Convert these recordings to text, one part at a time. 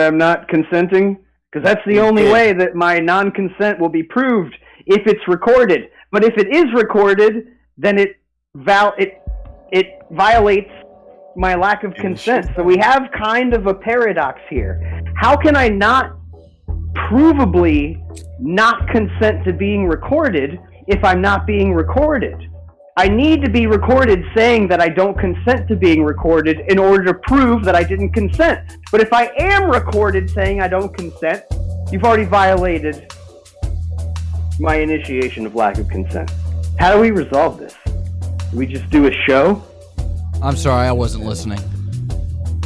I'm not consenting? Because that's the only way that my non-consent will be proved if it's recorded. But if it is recorded, then it violates my lack of consent. So we have kind of a paradox here. How can I not provably not consent to being recorded if I'm not being recorded? I need to be recorded saying that I don't consent to being recorded in order to prove that I didn't consent. But if I am recorded saying I don't consent, you've already violated my initiation of lack of consent. How do we resolve this? Do we just do a show? I'm sorry, I wasn't listening.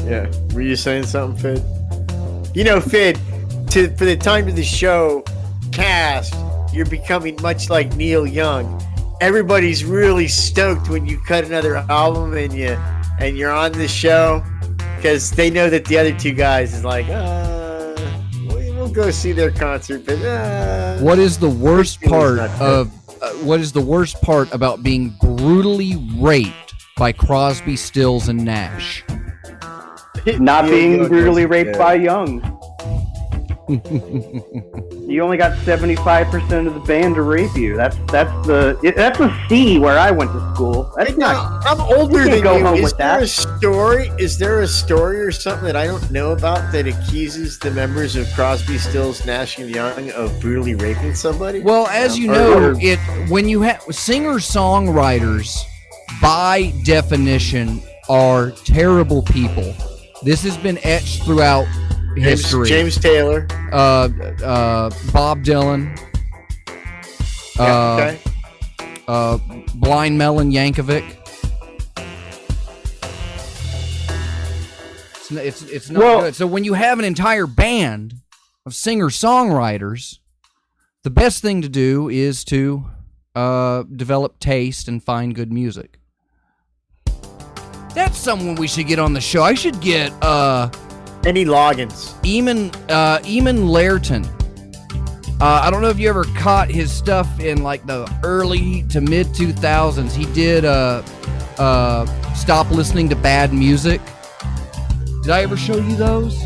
Yeah. Were you saying something, Fid? You know, Fid, for the time of the show cast, you're becoming much like Neil Young. Everybody's really stoked when you cut another album and you're on the show because they know that the other two guys is like, we'll go see their concert, but what is the worst part of what is the worst part about being brutally raped by Crosby, Stills, and Nash? Not being brutally raped by Young. You only got 75% of the band to rape you. That's a C where I went to school. That's not. I'm older than go you. home Is with there that. a story? Is there a story or something that I don't know about that accuses the members of Crosby, Stills, Nash and Young of brutally raping somebody? Well, as you know, when you have singer-songwriters, by definition, are terrible people. This has been etched throughout history. James Taylor, Bob Dylan, Blind Melon Yankovic. It's not good. So when you have an entire band of singer-songwriters, the best thing to do is to develop taste and find good music. That's someone we should get on the show. I should get Kenny Loggins, Eamon Lairton. I don't know if you ever caught his stuff in like the early to mid 2000s. He did Stop Listening to Bad Music. Did I ever show you those?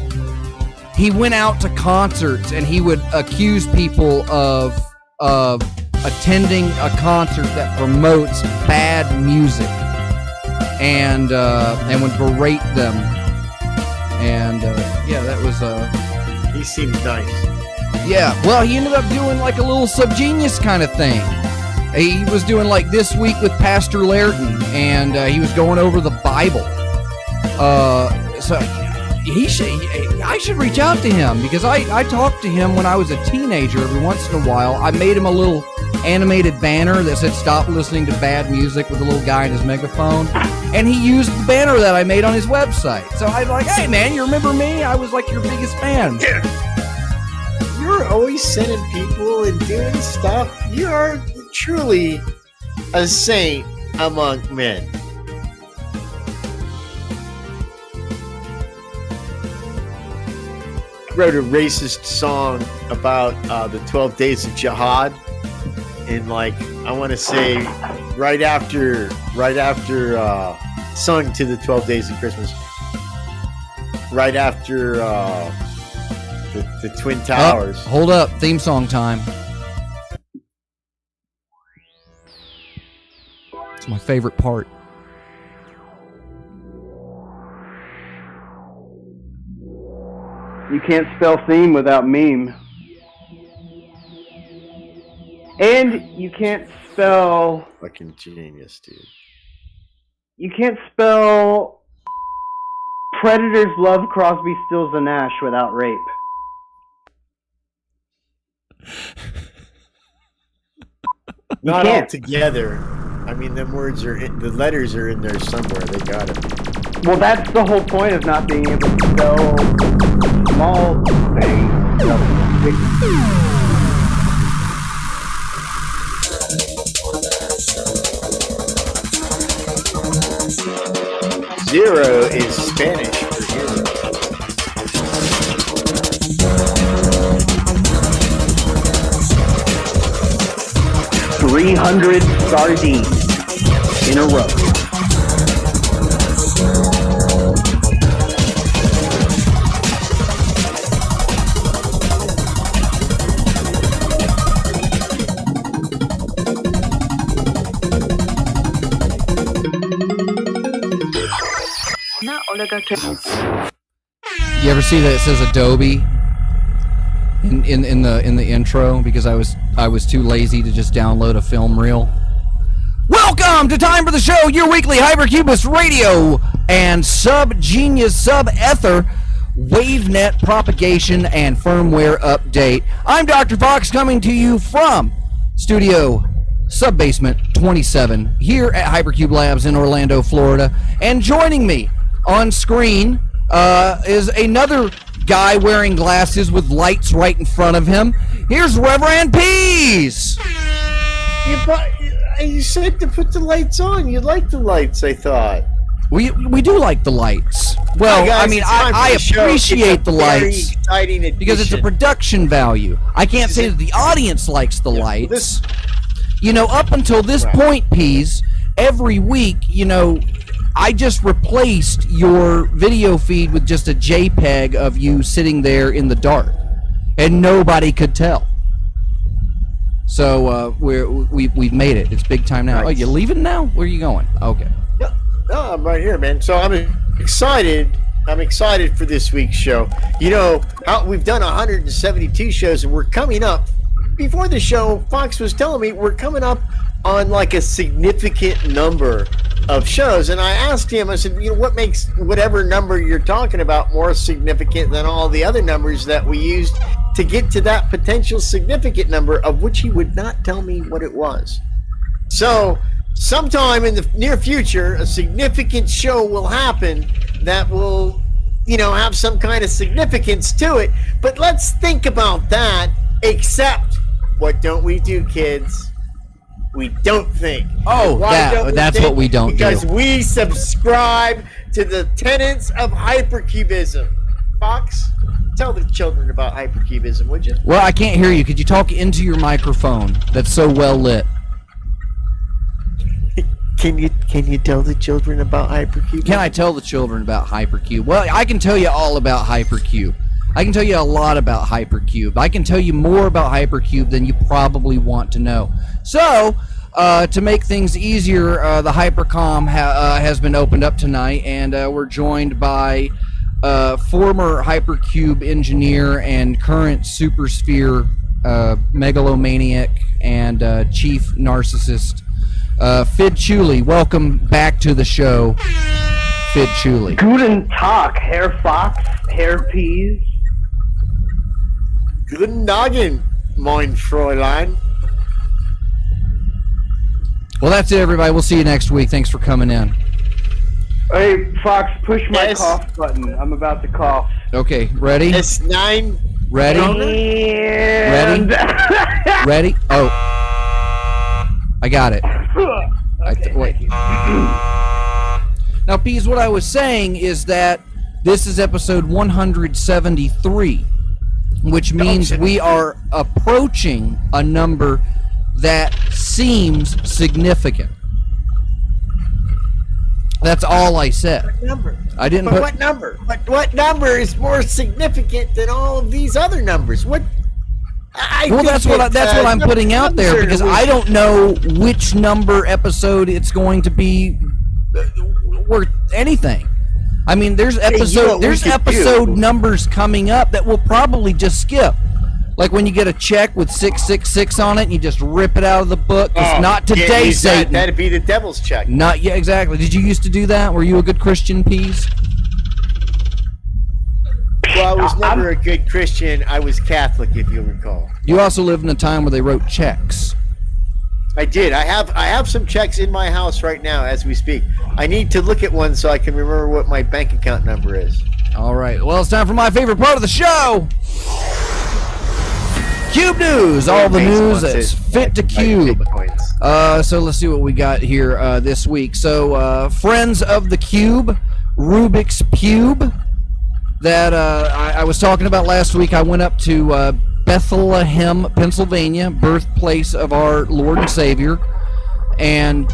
He went out to concerts and he would accuse people of attending a concert that promotes bad music and would berate them. And that was he seemed nice. Yeah, well, he ended up doing like a little Subgenius kind of thing. He was doing like This Week with Pastor Lairton, and he was going over the Bible. So I should reach out to him because I talked to him when I was a teenager every once in a while. I made him a little animated banner that said "Stop Listening to Bad Music" with a little guy in his megaphone, and he used the banner that I made on his website. So I was like, "Hey man, you remember me? I was like your biggest fan." Yeah. You're always sending people and doing stuff. You are truly a saint among men. Wrote a racist song about the 12 Days of Jihad, and like I want to say right after sung to the 12 Days of Christmas, right after the Twin Towers. Oh, hold up, theme song time. It's my favorite part. You can't spell theme without meme. And you can't spell... Fucking genius, dude. You can't spell Predators love Crosby, Stills, and Nash without rape. Not all together. I mean, them words are in, the letters are in there somewhere. They got it. Well, that's the whole point of not being able to spell small things. Zero is Spanish for hero. $300 sardines in a row. You ever see that it says Adobe in the intro because I was too lazy to just download a film reel? Welcome to Time for the Show, your weekly Hypercubist radio and Subgenius Sub-Ether WaveNet propagation and firmware update. I'm Dr. Fox coming to you from Studio Subbasement 27 here at Hypercube Labs in Orlando, Florida. And joining me on screen is another guy wearing glasses with lights right in front of him. Here's Reverend Pease. You said to put the lights on. You like the lights, I thought. We do like the lights. Well, guys, I mean, I appreciate the lights because it's a production value. I can't say that the audience likes the lights. You know, up until this point, Pease, every week, you know, I just replaced your video feed with just a JPEG of you sitting there in the dark, and nobody could tell. So we've made it. It's big time now. Nice. Oh, you leaving now? Where are you going? Okay. No, I'm right here, man. So I'm excited. I'm excited for this week's show. You know, we've done 172 shows, and we're coming up. Before the show, Fox was telling me we're coming up on like a significant number of shows, and I asked him, I said, you know, what makes whatever number you're talking about more significant than all the other numbers that we used to get to that potential significant number, of which he would not tell me what it was. So sometime in the near future, a significant show will happen that will, you know, have some kind of significance to it. But let's think about that, except what don't we do, kids? We don't think. Oh, that's what we don't do. Because we subscribe to the tenets of hypercubism. Fox, tell the children about hypercubism, would you? Well, I can't hear you. Could you talk into your microphone that's so well lit? Can you tell the children about hypercube? Can I tell the children about hypercube? Well, I can tell you all about hypercube. I can tell you a lot about hypercube. I can tell you more about hypercube than you probably want to know. So, to make things easier, the Hypercom has been opened up tonight, and we're joined by former Hypercube engineer and current Supersphere megalomaniac and chief narcissist, Fid Chuli. Welcome back to the show, Fid Chuli. Guten Tag, Herr Fox, Herr Pease. Guten Morgen, mein Fräulein. Well, that's it, everybody. We'll see you next week. Thanks for coming in. Hey, Fox, push my cough button. I'm about to cough. Okay, ready? S9. Ready? And... Ready? Ready? Oh. I got it. Wait. Now, Pease, what I was saying is that this is episode 173, which means we are approaching a number that seems significant. That's all I said. What number? I didn't. What number? What number is more significant than all of these other numbers? What? That's what I'm putting out there, because I don't know which number episode it's going to be worth anything. I mean, there's episode numbers coming up that we'll probably just skip. Like when you get a check with 666 on it and you just rip it out of the book. It's not today, Satan. That'd be the devil's check. Not yet, exactly. Did you used to do that? Were you a good Christian, Pease? Well, I was never a good Christian. I was Catholic, if you'll recall. You also lived in a time where they wrote checks. I did. I have some checks in my house right now as we speak. I need to look at one so I can remember what my bank account number is. All right. Well, it's time for my favorite part of the show. Cube News, all the news that's fit to Cube. So let's see what we got here this week. So, Friends of the Cube, Rubik's Cube, that I was talking about last week. I went up to Bethlehem, Pennsylvania, birthplace of our Lord and Savior, and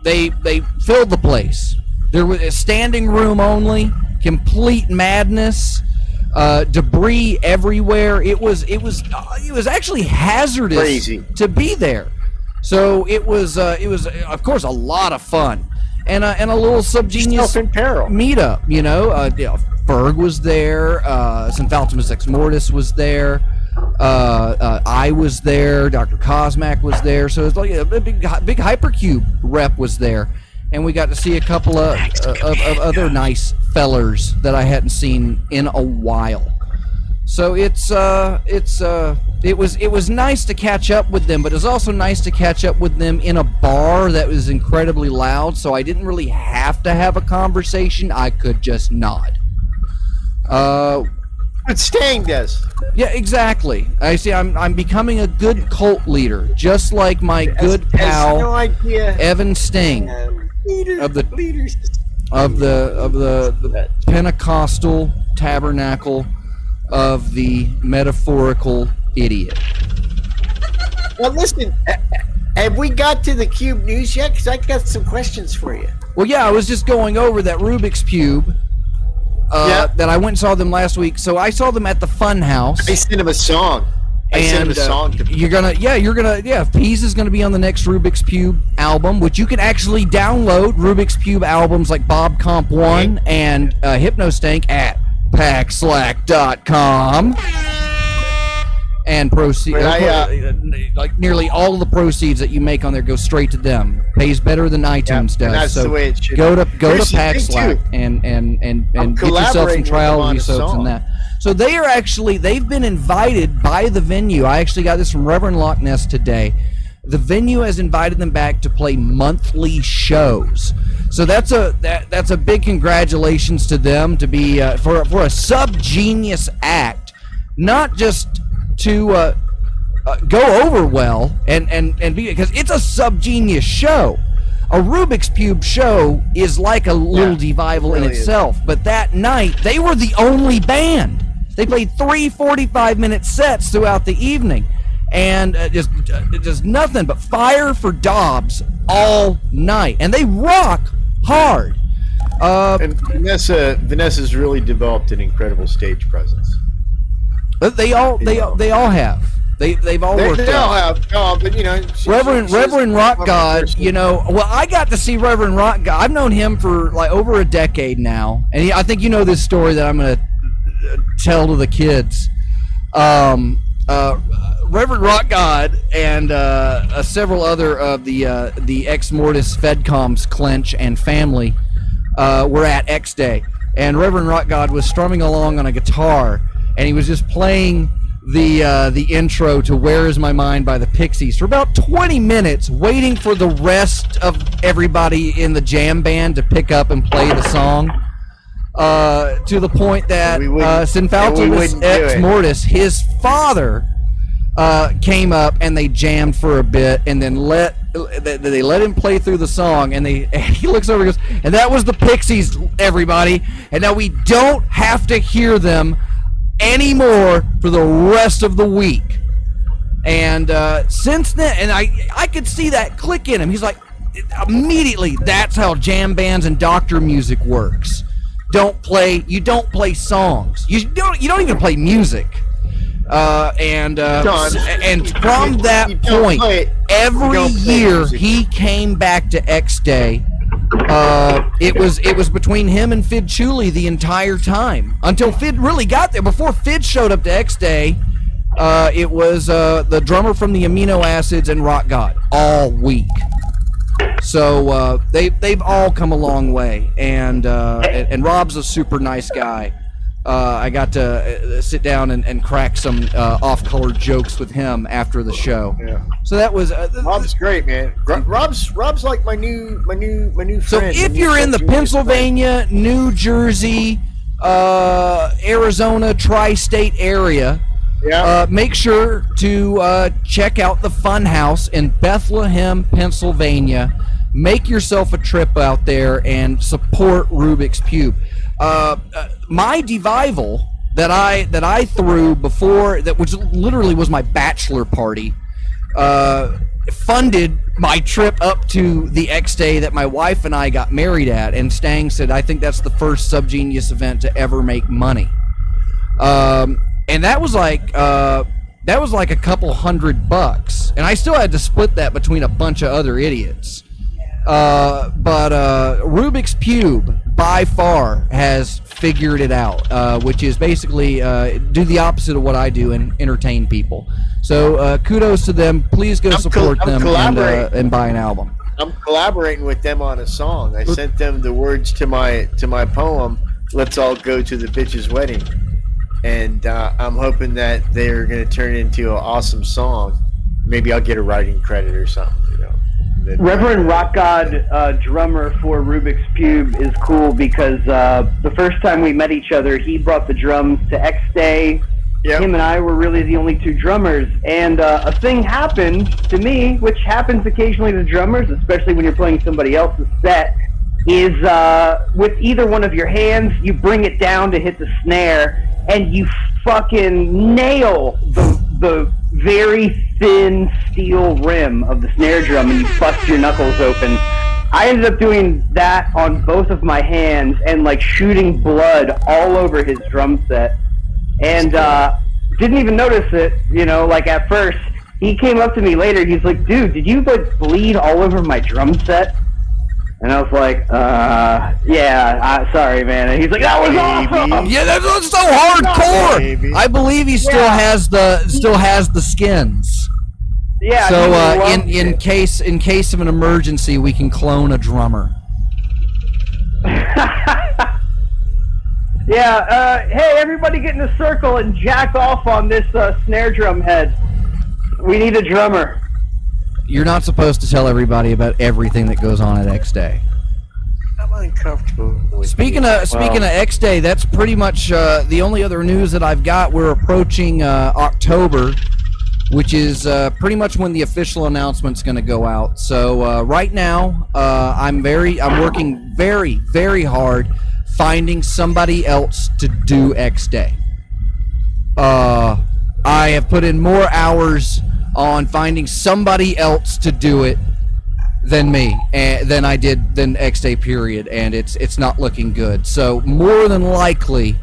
they filled the place. There was a standing room only, complete madness. Debris everywhere. It was actually hazardous to be there. So it was of course a lot of fun. and a little subgenius Yourself in peril. meetup. Ferg was there, St. Valtimus Ex Mortis was there, I was there, Dr. Cosmac was there, so it's like a big Hypercube rep was there, and we got to see a couple of other nice fellers that I hadn't seen in a while. So it was nice to catch up with them, but it was also nice to catch up with them in a bar that was incredibly loud, so I didn't really have to have a conversation. I could just nod. But Stang does. Yeah, exactly. I see. I'm becoming a good cult leader, just like my good pal no idea. Evan Sting of the Pentecostal Tabernacle of the Metaphorical Idiot. Well, listen, have we got to the Cube News yet? Because I got some questions for you. Well, yeah, I was just going over that Rubik's Cube. That I went and saw them last week. So I saw them at the Fun House. I sent him a song. Pease is gonna be on the next Rubik's Cube album, which you can actually download Rubik's Cube albums like Bob Comp 1 and Hypnostank at packslack.com. And proceed like nearly all the proceeds that you make on there go straight to them. Pays better than iTunes does. That's so the way it should go to Here's the thing, Packslack too. and get yourself some collaborating trial with them on a soaps and song. that. So they've been invited by the venue. I actually got this from Reverend Loch Ness today. The venue has invited them back to play monthly shows. So that's a big congratulations to them to be for a sub-genius act, not just to go over well and be, because it's a sub-genius show. A Rubik's Cube show is like a little Devival in really itself, but that night they were the only band. They played 3 45-minute sets throughout the evening, and just nothing but fire for Dobbs all night, and they rock hard. And Vanessa's really developed an incredible stage presence. They all have. They've all worked They all out. have. No, but Reverend Rock God, well, I got to see Reverend Rock God. I've known him for like over a decade now, and I think you know this story that I'm going to tell to the kids. Reverend Rock God and several other of the Ex Mortis Fedcoms Clench and family were at X Day, and Reverend Rock God was strumming along on a guitar, and he was just playing the intro to Where Is My Mind by the Pixies for about 20 minutes, waiting for the rest of everybody in the jam band to pick up and play the song, to the point that Synfaltimus Ex Mortis, his father, came up and they jammed for a bit, and then they let him play through the song, and he looks over and goes, and that was the Pixies, everybody, and now we don't have to hear them anymore for the rest of the week. And since then, and I could see that click in him. He's like, immediately, that's how jam bands and doctor music works. You don't play songs. You don't even play music. And from that point, every year he came back to X Day. It was between him and Fid Chuli the entire time until Fid really got there. Before Fid showed up to X Day, it was the drummer from the Amino Acids and Rock God all week. So they've all come a long way, and Rob's a super nice guy. I got to sit down and crack some off-color jokes with him after the show. Yeah. So that was Rob's great, man. Rob's like my new friend. So if you're in the Pennsylvania, New Jersey, Arizona tri-state area, make sure to check out the Fun House in Bethlehem, Pennsylvania. Make yourself a trip out there and support Rubik's Cube. My Devival that I threw before, that which literally was my bachelor party, funded my trip up to the X Day that my wife and I got married at. And Stang said, I think that's the first Subgenius event to ever make money. And that was like a couple $100, and I still had to split that between a bunch of other idiots. But Rubik's Cube by far has figured it out, which is basically do the opposite of what I do and entertain people. So kudos to them. Please go support them and buy an album. I'm collaborating with them on a song. I sent them the words to my poem, "Let's All Go to the Bitch's Wedding," and I'm hoping that they're going to turn it into an awesome song. Maybe I'll get a writing credit or something. Reverend Rock God, drummer for Rubik's Cube, is cool because the first time we met each other, he brought the drums to X Day. Yep. Him and I were really the only two drummers, and a thing happened to me, which happens occasionally to drummers, especially when you're playing somebody else's set, is with either one of your hands, you bring it down to hit the snare, and you fucking nail the very thin steel rim of the snare drum, and you bust your knuckles open. I ended up doing that on both of my hands and like shooting blood all over his drum set. And didn't even notice it, like at first. He came up to me later, he's like, "Dude, did you like bleed all over my drum set?" And I was like, yeah, sorry, man. And he's like, "That was awesome." Yeah, that's so hardcore. I believe he still has the skins. Yeah. So in case of an emergency, we can clone a drummer. Yeah, hey, everybody get in a circle and jack off on this snare drum head. We need a drummer. You're not supposed to tell everybody about everything that goes on at X Day. I'm uncomfortable. Speaking of X Day, that's pretty much the only other news that I've got. We're approaching October, which is pretty much when the official announcement's going to go out. So right now, I'm working very, very hard finding somebody else to do X Day. I have put in more hours on finding somebody else to do it than me, than I did than X Day period, and it's not looking good. So more than likely,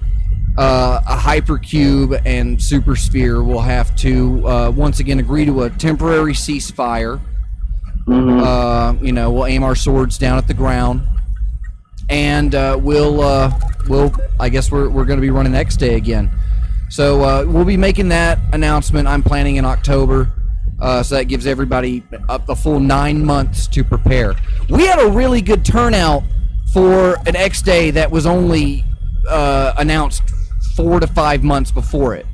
a Hypercube and Super Sphere will have to once again agree to a temporary ceasefire. Mm-hmm. We'll aim our swords down at the ground. And we'll I guess we're going to be running X Day again. So we'll be making that announcement. I'm planning in October, so that gives everybody up the full 9 months to prepare. We had a really good turnout for an X Day that was only announced 4 to 5 months before it,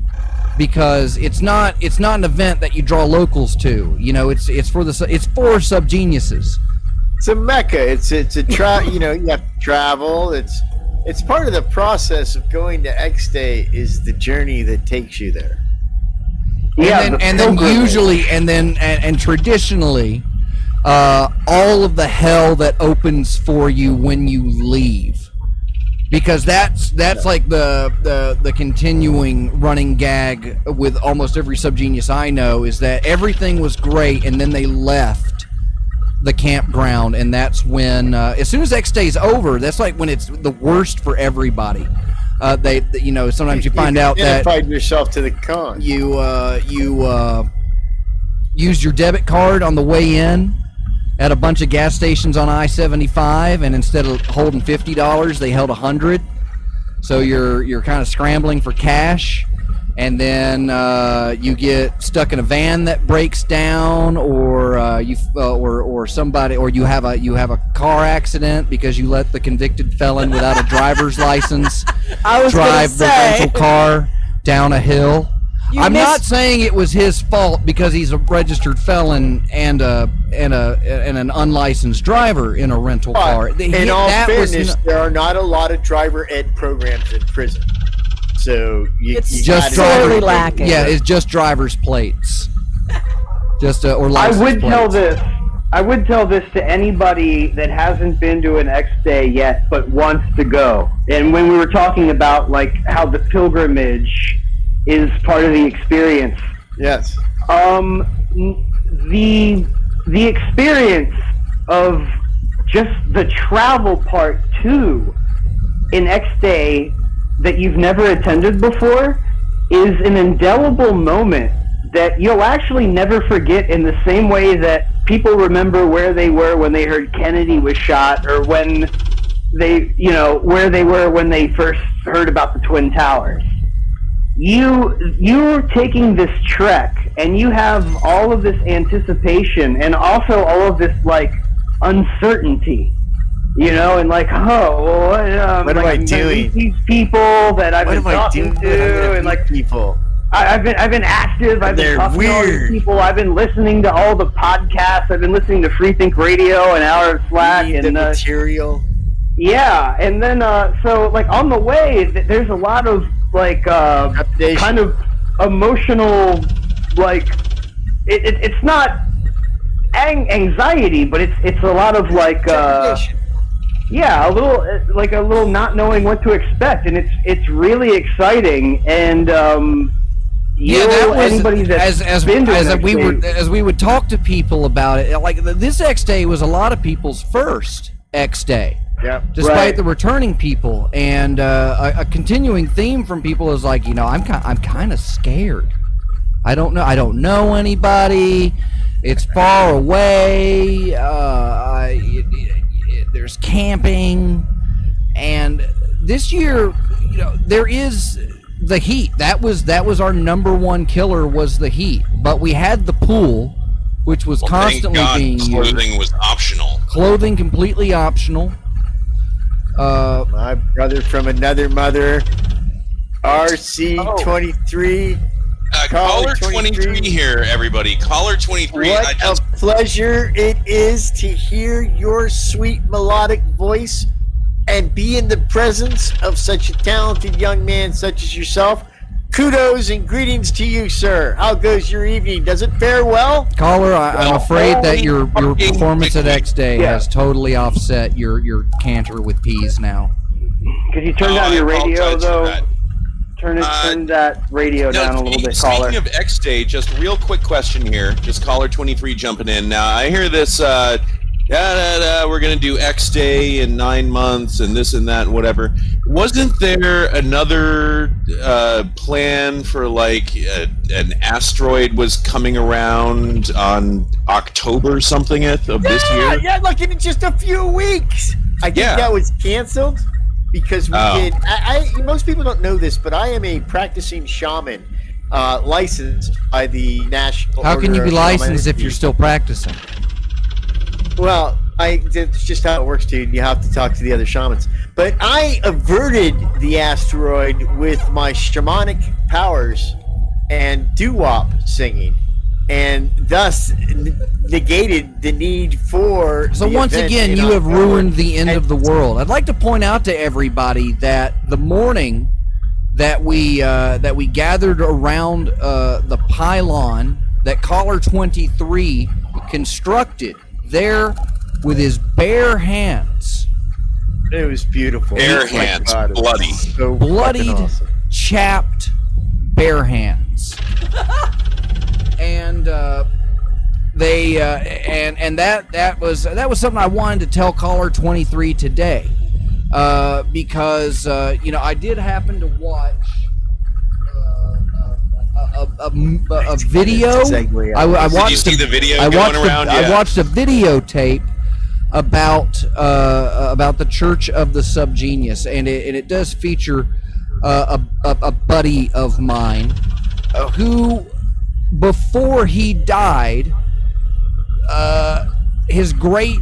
because it's not an event that you draw locals to. It's for subgeniuses. It's a mecca. It's a you have to travel. It's part of the process of going to X Day is the journey that takes you there. And then usually and traditionally, all of the hell that opens for you when you leave, because that's like the continuing running gag with almost every subgenius I know, is that everything was great and then they left the campground, and that's when as soon as X Day's over, that's like when it's the worst for everybody. Sometimes you find out that identified yourself to the con. You used your debit card on the way in at a bunch of gas stations on I-75, and instead of holding $50, they held $100. So you're kind of scrambling for cash. And then you get stuck in a van that breaks down, or you have a car accident because you let the convicted felon without a driver's license drive the rental car down a hill. I'm not saying it was his fault because he's a registered felon and an unlicensed driver in a rental car. In all fairness, there are not a lot of driver ed programs in prison. So it's just sorely lacking. Yeah, it's just driver's plates. Or license plates. I would tell this to anybody that hasn't been to an X Day yet but wants to go. And when we were talking about like how the pilgrimage is part of the experience. Yes. The experience of just the travel part too in X Day that you've never attended before is an indelible moment that you'll actually never forget, in the same way that people remember where they were when they heard Kennedy was shot, or when they, where they were when they first heard about the Twin Towers. You're taking this trek, and you have all of this anticipation, and also all of this like uncertainty, and like, oh, well, what am I doing? These people that I've been talking to, and like people. I've been active. I've been talking to all these people. I've been listening to all the podcasts. I've been listening to Free Think Radio and Hour of Slack and the material. Yeah, and then so like on the way, there's a lot of like kind of emotional, like it's not anxiety, but it's a lot of like yeah, a little not knowing what to expect, and it's really exciting. And that was anybody that's as we would talk to people about it. Like this X Day was a lot of people's first X Day. Yeah. Despite the returning people, and a continuing theme from people is like, I'm kind of scared. I don't know anybody. It's far away. There's camping, and this year, there is the heat. That was our number one killer, was the heat. But we had the pool, which was constantly being used. Clothing was optional. Clothing completely optional. My brother from another mother, RC23. Caller 23 here, everybody. Caller 23. What a pleasure it is to hear your sweet melodic voice and be in the presence of such a talented young man such as yourself. Kudos and greetings to you, sir. How goes your evening? Does it fare well? Caller, I'm afraid that your performance at X Day has totally offset your canter with peas now. Could you turn down your radio, though? Turn that radio down a little bit, caller. Speaking of X Day, just real quick question here. Just caller 23 jumping in. Now, I hear this, we're going to do X Day in 9 months and this and that and whatever. Wasn't there another plan for like an asteroid was coming around on October something of this year? Yeah, like in just a few weeks. I think that was canceled. Because we did. Most people don't know this, but I am a practicing shaman, licensed by the National. How can you be licensed if you're still practicing? Well, it's just how it works, dude. You have to talk to the other shamans. But I averted the asteroid with my shamanic powers and doo-wop singing, and thus negated the need for. So once again, you have ruined the end of the world. I'd like to point out to everybody that the morning that we gathered around the pylon that caller 23 constructed there with his bare hands. It was beautiful. Bare hands, bloody, so bloodied, awesome. Chapped, bare hands. And that was something I wanted to tell caller 23 today, because I did happen to watch a video. I watched. Did you see the video I going around? I watched a videotape about the Church of the Subgenius, and it does feature a buddy of mine who, before he died, his great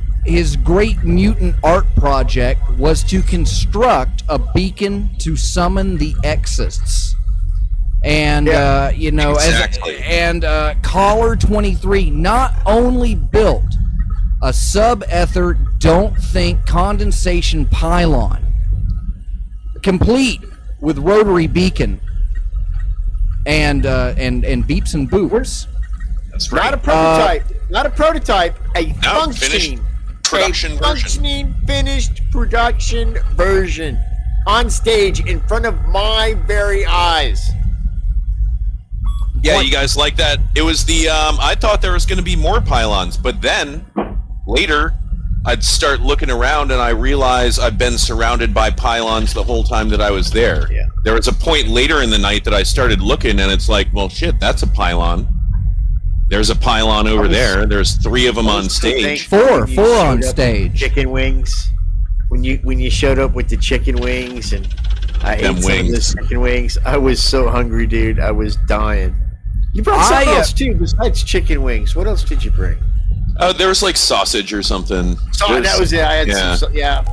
mutant art project was to construct a beacon to summon the Exists. And exactly. Caller 23 not only built a sub-ether don't think condensation pylon complete with rotary beacon and beeps and boops. That's right. Not a prototype. Not a prototype. A functioning finished production version on stage in front of my very eyes. Yeah, you guys like that? It was the I thought there was going to be more pylons, but then later I'd start looking around and I realize I've been surrounded by pylons the whole time that I was there. Yeah. There was a point later in the night that I started looking and it's like, well, shit, that's a pylon. There's a pylon over there. There's 3 of them on stage. Four on stage. Chicken wings. When you showed up with the chicken wings, and I ate some of those chicken wings, I was so hungry, dude. I was dying. You brought something else too besides chicken wings. What else did you bring? There was like sausage or something. That was it. I had some. Yeah.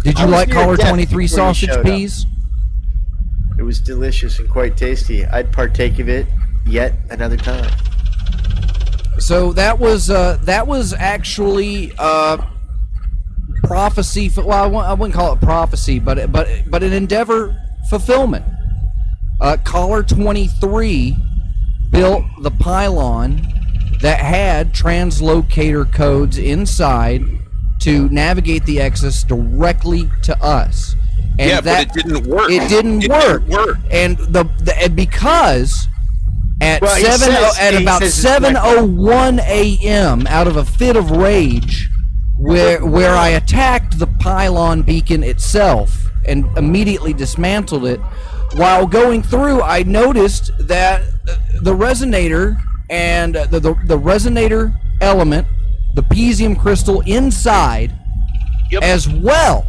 Did you like Caller 23 sausage peas? It was delicious and quite tasty. I'd partake of it yet another time. So that was actually prophecy. Well, I wouldn't call it prophecy, but an endeavor fulfillment. Caller 23 built the pylon that had translocator codes inside to navigate the Exodus directly to us. And but it didn't work. It didn't work. And because at about 7:01 a.m. out of a fit of rage, where I attacked the pylon beacon itself and immediately dismantled it, while going through, I noticed that the resonator and the resonator element, the Pesium crystal inside, as well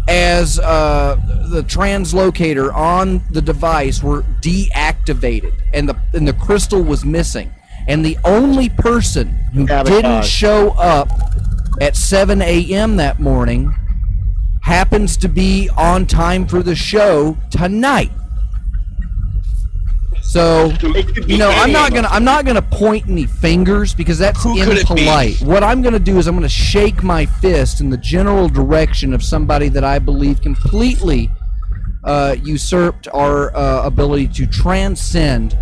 as the translocator on the device were deactivated, and the crystal was missing. And the only person who didn't show up at 7 a.m. that morning happens to be on time for the show tonight. So, I'm not gonna point any fingers because that's impolite. What I'm gonna do is I'm gonna shake my fist in the general direction of somebody that I believe completely usurped our ability to transcend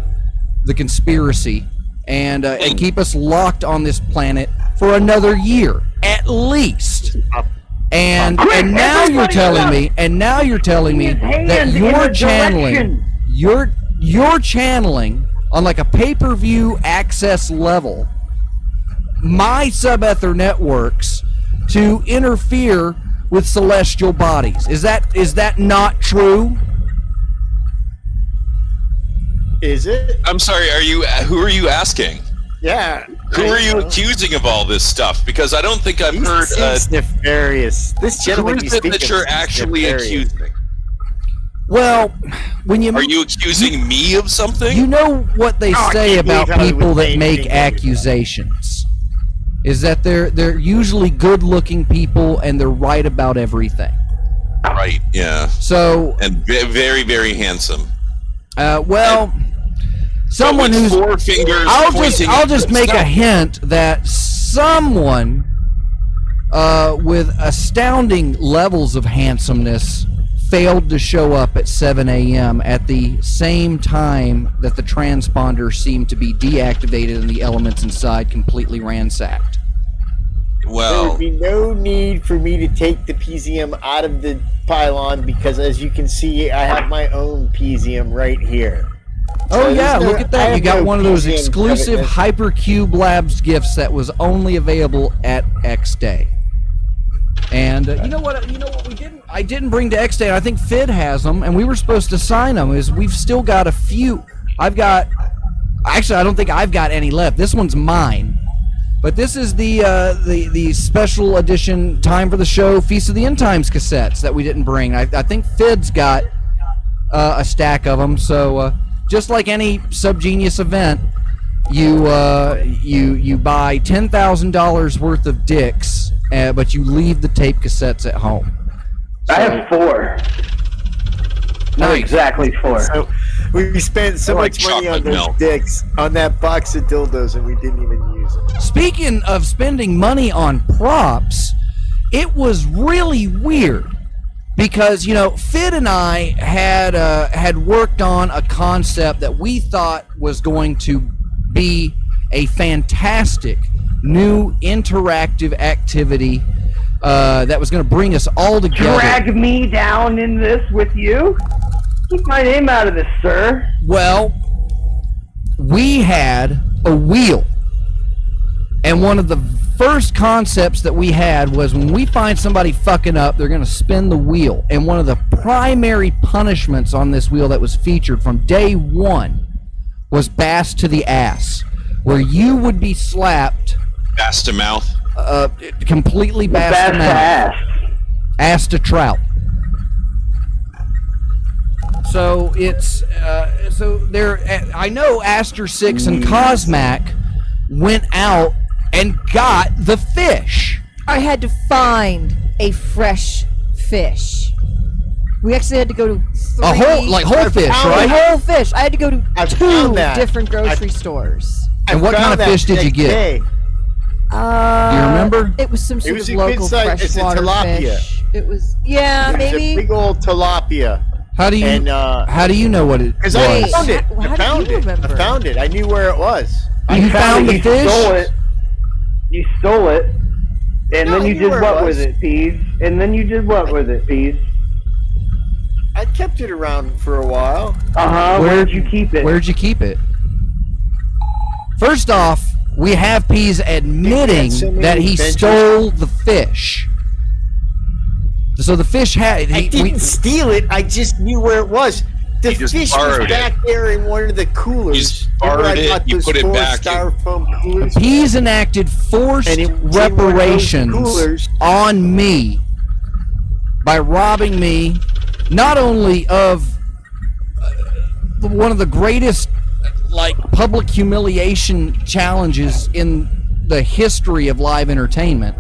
the conspiracy and keep us locked on this planet for another year at least. And now you're telling me that you're channeling on like a pay-per-view access level my sub-ether networks to interfere with celestial bodies. Is that not true? Is it? I'm sorry, who are you asking? Yeah. Who are you accusing of all this stuff? Because I don't think I've heard. Nefarious. This gentleman who is it that you're actually accusing? Well, are you accusing me of something? You know what they say about people that make accusations is that they're usually good-looking people and they're right about everything. Right. Yeah. So and very, very handsome. Someone who's 4 fingers. I'll just make a hint that someone with astounding levels of handsomeness failed to show up at 7 a.m. at the same time that the transponder seemed to be deactivated and the elements inside completely ransacked. There would be no need for me to take the Pesium out of the pylon because, as you can see, I have my own Pesium right here. Oh, yeah, look at that. You got one of those exclusive Hypercube Labs gifts that was only available at X Day. And you know what we didn't? I didn't bring to X Day, and I think Fid has them, and we were supposed to sign them, is we've still got a few. Actually, I don't think I've got any left. This one's mine. But this is the special edition Time for the Show Feast of the End Times cassettes that we didn't bring. I think Fid's got a stack of them, so just like any Subgenius event, you buy $10,000 worth of dicks, but you leave the tape cassettes at home. So, I have 4. Not exactly 4. So we spent so much money on those dicks, on that box of dildos, and we didn't even use it. Speaking of spending money on props, it was really weird. Because, Fid and I had worked on a concept that we thought was going to be a fantastic new interactive activity that was going to bring us all together. Drag me down in this with you? Keep my name out of this, sir. Well, we had a wheel. And one of the first concepts that we had was when we find somebody fucking up, they're going to spin the wheel. And one of the primary punishments on this wheel that was featured from day one was bass to the ass. where you would be slapped Ass to mouth. completely bass Bass to to mouth, ass. ass to trout. So it's so there. I know Aster 6 and Cosmac went out and got the fish. I had to find a fresh fish. We actually had to go to three. A whole fish, A right? whole fish. I had to go to I 2 found that. different grocery stores. And what kind of fish did you get? Day. Do you remember? It was some sort was of a good local size- it's a freshwater tilapia. fish. It was, yeah, It was a maybe. big old tilapia. How do you And how do you know what it because was? I found it, How I do found you it. remember? I found it. I knew where it was. You found the you fish? Stole it. You stole it. And No, then I you knew did where it what was. with it, Peas? And then you did what with it, Peas? I kept it around for a while. Where'd you keep it? Where'd you keep it? First off, we have Peas admitting so many that he adventures. stole the fish. So the fish had. I didn't steal it. I just knew where it was. The You just fish was borrowed it. back there in one of the coolers. You just Remember borrowed I it, got you those put it 4 back. styrofoam coolers. Peas enacted forced And it was in one of those reparations coolers. on me by robbing me not only of one of the greatest public humiliation challenges in the history of live entertainment.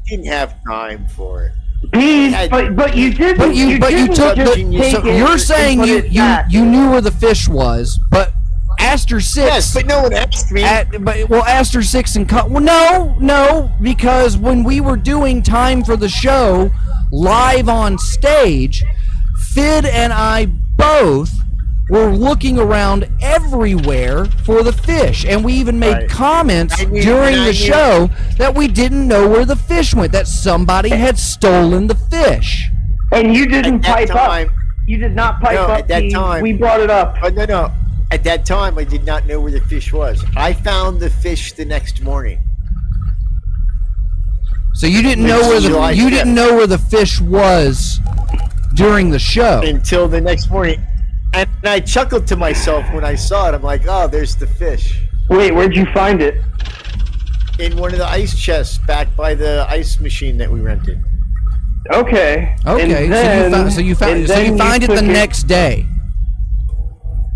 Didn't have time for it. Peas, I- but you didn't. But you didn't took just the. take So it you're and saying put you it back. you knew where the fish was, but Aster 6. Yes, but no one asked me. Aster 6 and no, because when we were doing time for the show live on stage, Fid and I both were looking around everywhere for the fish, and we even made Right. comments I knew- during and I the knew- show that we didn't know where the fish went, that somebody had stolen the fish. And you didn't At that pipe time- up. You did not pipe No, up. at that Peas. time- We brought it up. But no. At that time, I did not know where the fish was. I found the fish the next morning. So you didn't know where July you 5th. didn't know where the fish was during the show. Until the next morning. And I chuckled to myself when I saw it. I'm like, oh, there's the fish. Wait, where'd you find it? In one of the ice chests back by the ice machine that we rented. Okay. Okay, And then, so you and then find it the took next day.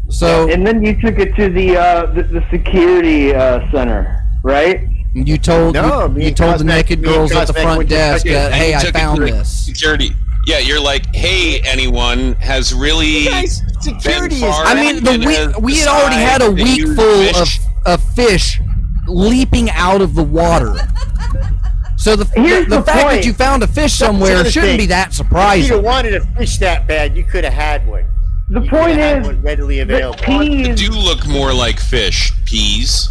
So And then you took it to the security center, right? you told No, me you and told the Cosmac- naked me and girls at the Cosmac front went to desk check it, that And hey, you I took it found to the this. Security. Yeah, you're like, hey, anyone has really. Guys, security been is. far I mean, we had already had a decide week that you full fish. of fish leaping out of the water. So the Here's the the fact that point. you found a fish somewhere the shouldn't thing. be that If you'd surprising. have wanted a fish that bad, you could have had one. The You point could have had is one readily that available. Peas do look more like fish. Peas.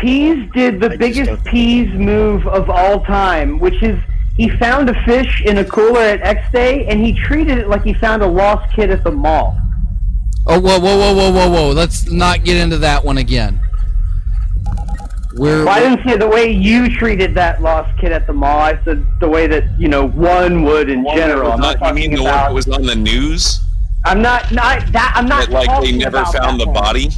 did the I just biggest don't- Peas move of all time, which is he found a fish in a cooler at X Day and he treated it like he found a lost kid at the mall. Oh, whoa! Let's not get into that one again. Well, I didn't say the way you treated that lost kid at the mall. I said the way that one would in general. I'm not You talking mean the one about. that was on the news? I'm not that. I'm not. That like they talking never about found that the one. body?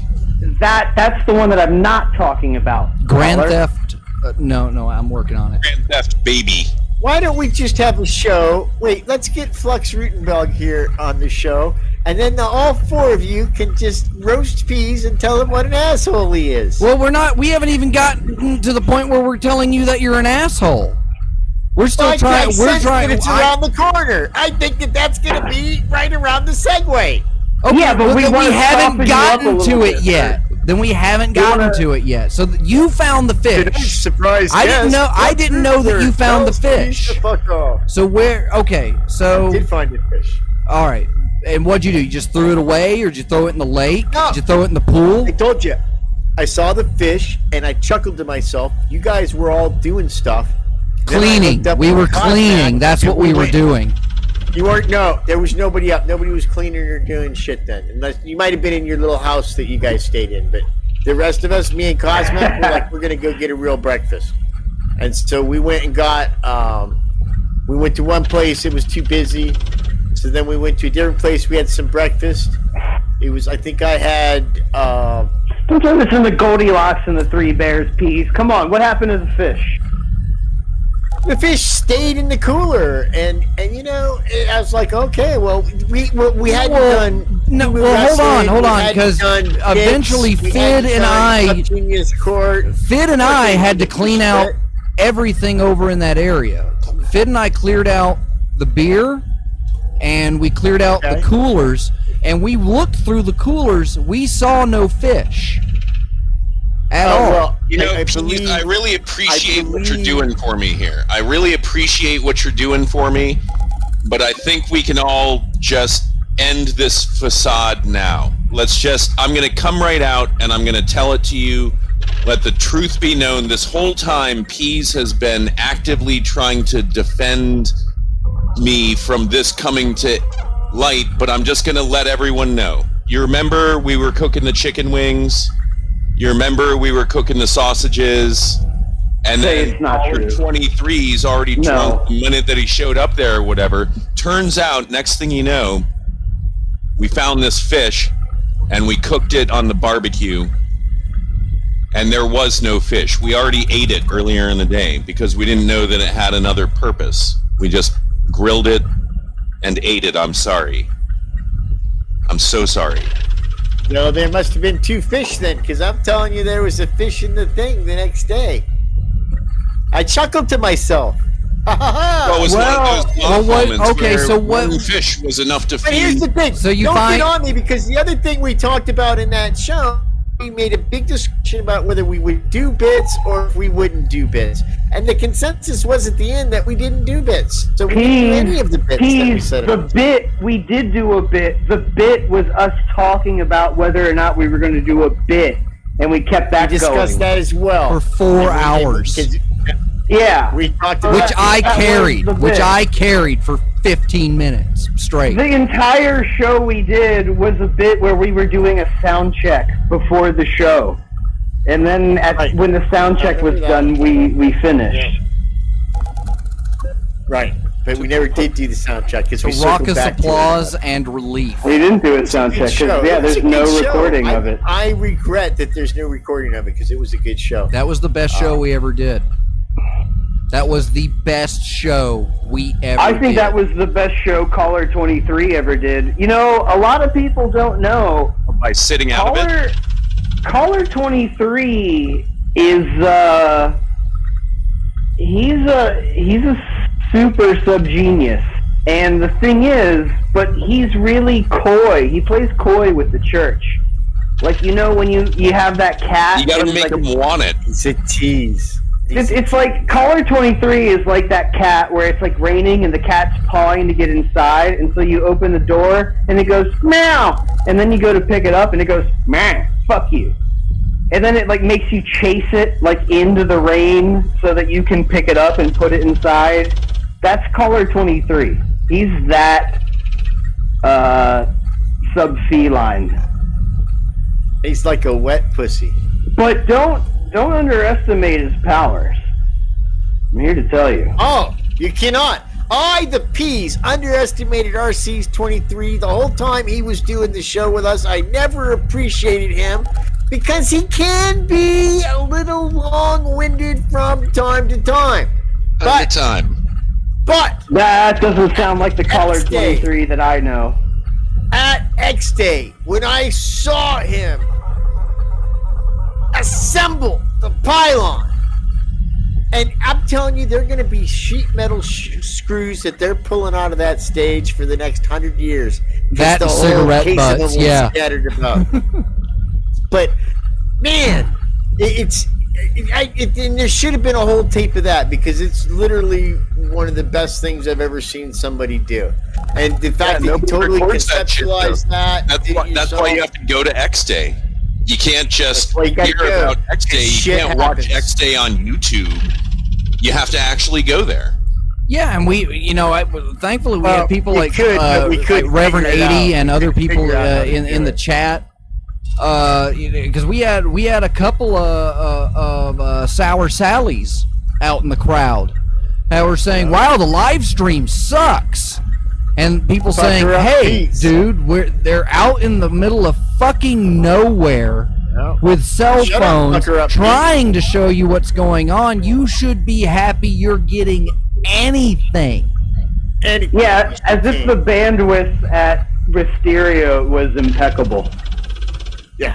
That's the one that I'm not talking about. Grand caller. Theft. No, I'm working on it. Grand Theft Baby. Why don't we just have a show? Wait, let's get Flux Rutenberg here on the show, and then all 4 of you can just roast Peas and tell him what an asshole he is. Well, we haven't even gotten to the point where we're telling you that you're an asshole. We're still Like trying. I We're said, trying. It's around the corner. I think that's going to be right around the segue. Okay, Yeah, but we then wanna haven't soften you up a gotten to little it bit yet. Then we haven't We gotten wanna- to it yet. So you found the fish. Surprise! I didn't know- I didn't know that you found the fish. Fuck off. So where? Okay, so Did find the fish. all right. And what'd you do? You just threw it away, or did you throw it in the lake? No. Did you throw it in the pool? I told you. I saw the fish and I chuckled to myself. You guys were all doing stuff. Then I Cleaning. looked up We at were Cosmac cleaning. That's and what we were went. doing. You weren't. No, there was nobody up. Nobody was cleaning or doing shit then. Unless you might have been in your little house that you guys stayed in. But the rest of us, me and Cosmac, were like, we're gonna go get a real breakfast. And so we went and got. We went to one place. It was too busy. So then we went to a different place. We had some breakfast, It was. I think I had. Sometimes it's in the Goldilocks and the Three Bears peas. Come on, what happened to the fish? The fish stayed in the cooler, and you know, I was like, okay, well, we hadn't done. No, we well, wrestling, hold we on, hadn't because done eventually hits, we Fid hadn't and done I, Genius Court. Fid and I had to clean out everything over in that area. Fid and I cleared out the beer, and we cleared out the Okay. coolers, and we looked through the coolers. We saw no fish at all. Well, You know, I Pete, believe. I really appreciate what you're believe- doing for me here. I really appreciate what you're doing for me, but I think we can all just end this facade now. I'm going to come right out and I'm going to tell it to you. Let the truth be known. This whole time, Pease has been actively trying to defend me from this coming to light, but I'm just going to let everyone know. You remember we were cooking the chicken wings? You remember we were cooking the sausages? And Say then it's not Caller true. 23's already No. drunk the minute that he showed up there or whatever. Turns out, next thing you know, we found this fish and we cooked it on the barbecue. And there was no fish. We already ate it earlier in the day because we didn't know that it had another purpose. We just grilled it and ate it. I'm sorry. I'm so sorry. No, there must have been two fish then, because I'm telling you, there was a fish in the thing the next day. I chuckled to myself. Ha ha ha! Well, it was Well, one of those well, what- moments okay, where so what- one fish was enough to But here's feed. the thing. So you don't find- get on me, because the other thing we talked about in that show, we made a big discussion about whether we would do bits or if we wouldn't do bits. And the consensus was at the end that we didn't do bits. So we didn't do any of the bits that we Peas, said the about. bit, we did do a bit. The bit was us talking about whether or not we were going to do a bit, and we kept that We discussed going. that as well. For 4 hours. Because Yeah. we talked about Which I that was carried, the which bit. I carried for 15 minutes straight. The entire show we did was a bit where we were doing a sound check before the show. And then Right. when the sound check was done, we finished. Right. But we never did do the sound check because we circled Raucous back to it. applause and relief. We didn't do a sound Good check show. because, yeah, It was there's a no good show. recording of it. I regret that there's no recording of it because it was a good show. That was the best show we ever did. That was the best show we ever I think did. that was the best show Caller 23 ever did. You know, a lot of people don't know. By sitting out of it. Caller 23 is he's a super sub genius. And the thing is, but he's really coy. He plays coy with the church. Like, you know, when you have that cat. You gotta and, make like, him want it. It's a tease. it's like Caller 23 is like that cat where it's like raining and the cat's pawing to get inside, and so you open the door and it goes meow, and then you go to pick it up and it goes meow, fuck you, and then it like makes you chase it like into the rain so that you can pick it up and put it inside. That's Caller 23. He's that sub feline. He's like a wet pussy. But don't underestimate his powers. I'm here to tell you. Oh, you cannot. I, the Peas, underestimated RC's 23 the whole time he was doing the show with us. I never appreciated him because he can be a little long-winded from time to time. At the time. But That doesn't sound like the Caller Next day. 23 that I know. at X Day, when I saw him assemble the pylon, and I'm telling you, they're going to be sheet metal screws that they're pulling out of that stage for the next 100 years. 'Cause That the and whole cigarette case of butts, them was yeah. scattered about. But man, and there should have been a whole tape of that because it's literally one of the best things I've ever seen somebody do. And the fact that you nobody totally records that shit, conceptualized that, That's why you have to go to X Day. You can't just That's why you gotta hear go. about X Day. You Shit can't watch happens. X Day on YouTube. You have to actually go there. Yeah, and we, you know, thankfully we Well, had people we like, could, but we like couldn't Reverend figure it 80 out. and We other couldn't people figure out how to in do the it. chat. Because we had a couple of Sour Sallies out in the crowd that were saying, "Wow, the live stream sucks," And people Fuck saying, her up, "Hey, peace." dude, they're out in the middle of fucking nowhere No. with cell Shut up, phones fuck her up, trying to show you what's going on. You should be happy you're getting anything." And Yeah, as if the bandwidth at Wisteria was impeccable. Yeah.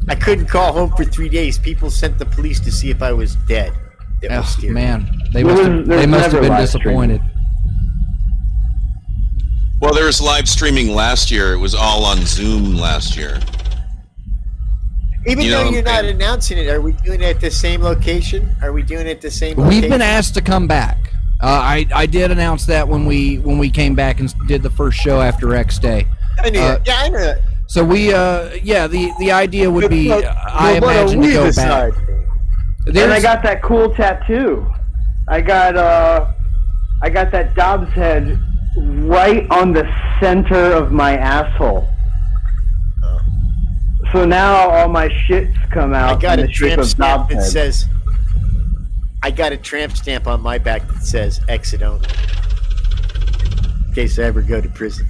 I couldn't call home for 3 days. People sent the police to see if I was dead. It was Oh, scary. man, they There must was- have, there they was must have never been live streaming. disappointed. Well, there was live streaming last year. It was all on Zoom last year. Even You know though what you're I'm not saying? announcing it, are we doing it at the same location? Are we doing it at the same location? We've been asked to come back. I did announce that when we came back and did the first show after X Day. I knew uh, that. Yeah, I knew that. So the idea would be, But I what imagine we to go decide. back. And I There's- got that cool tattoo. I got that Dobbs head right on the center of my asshole. So now all my shits come I out got in a the shape tramp of stamp Dobbs that head. says. I got a tramp stamp on my back that says "exit only." In case I ever go to prison.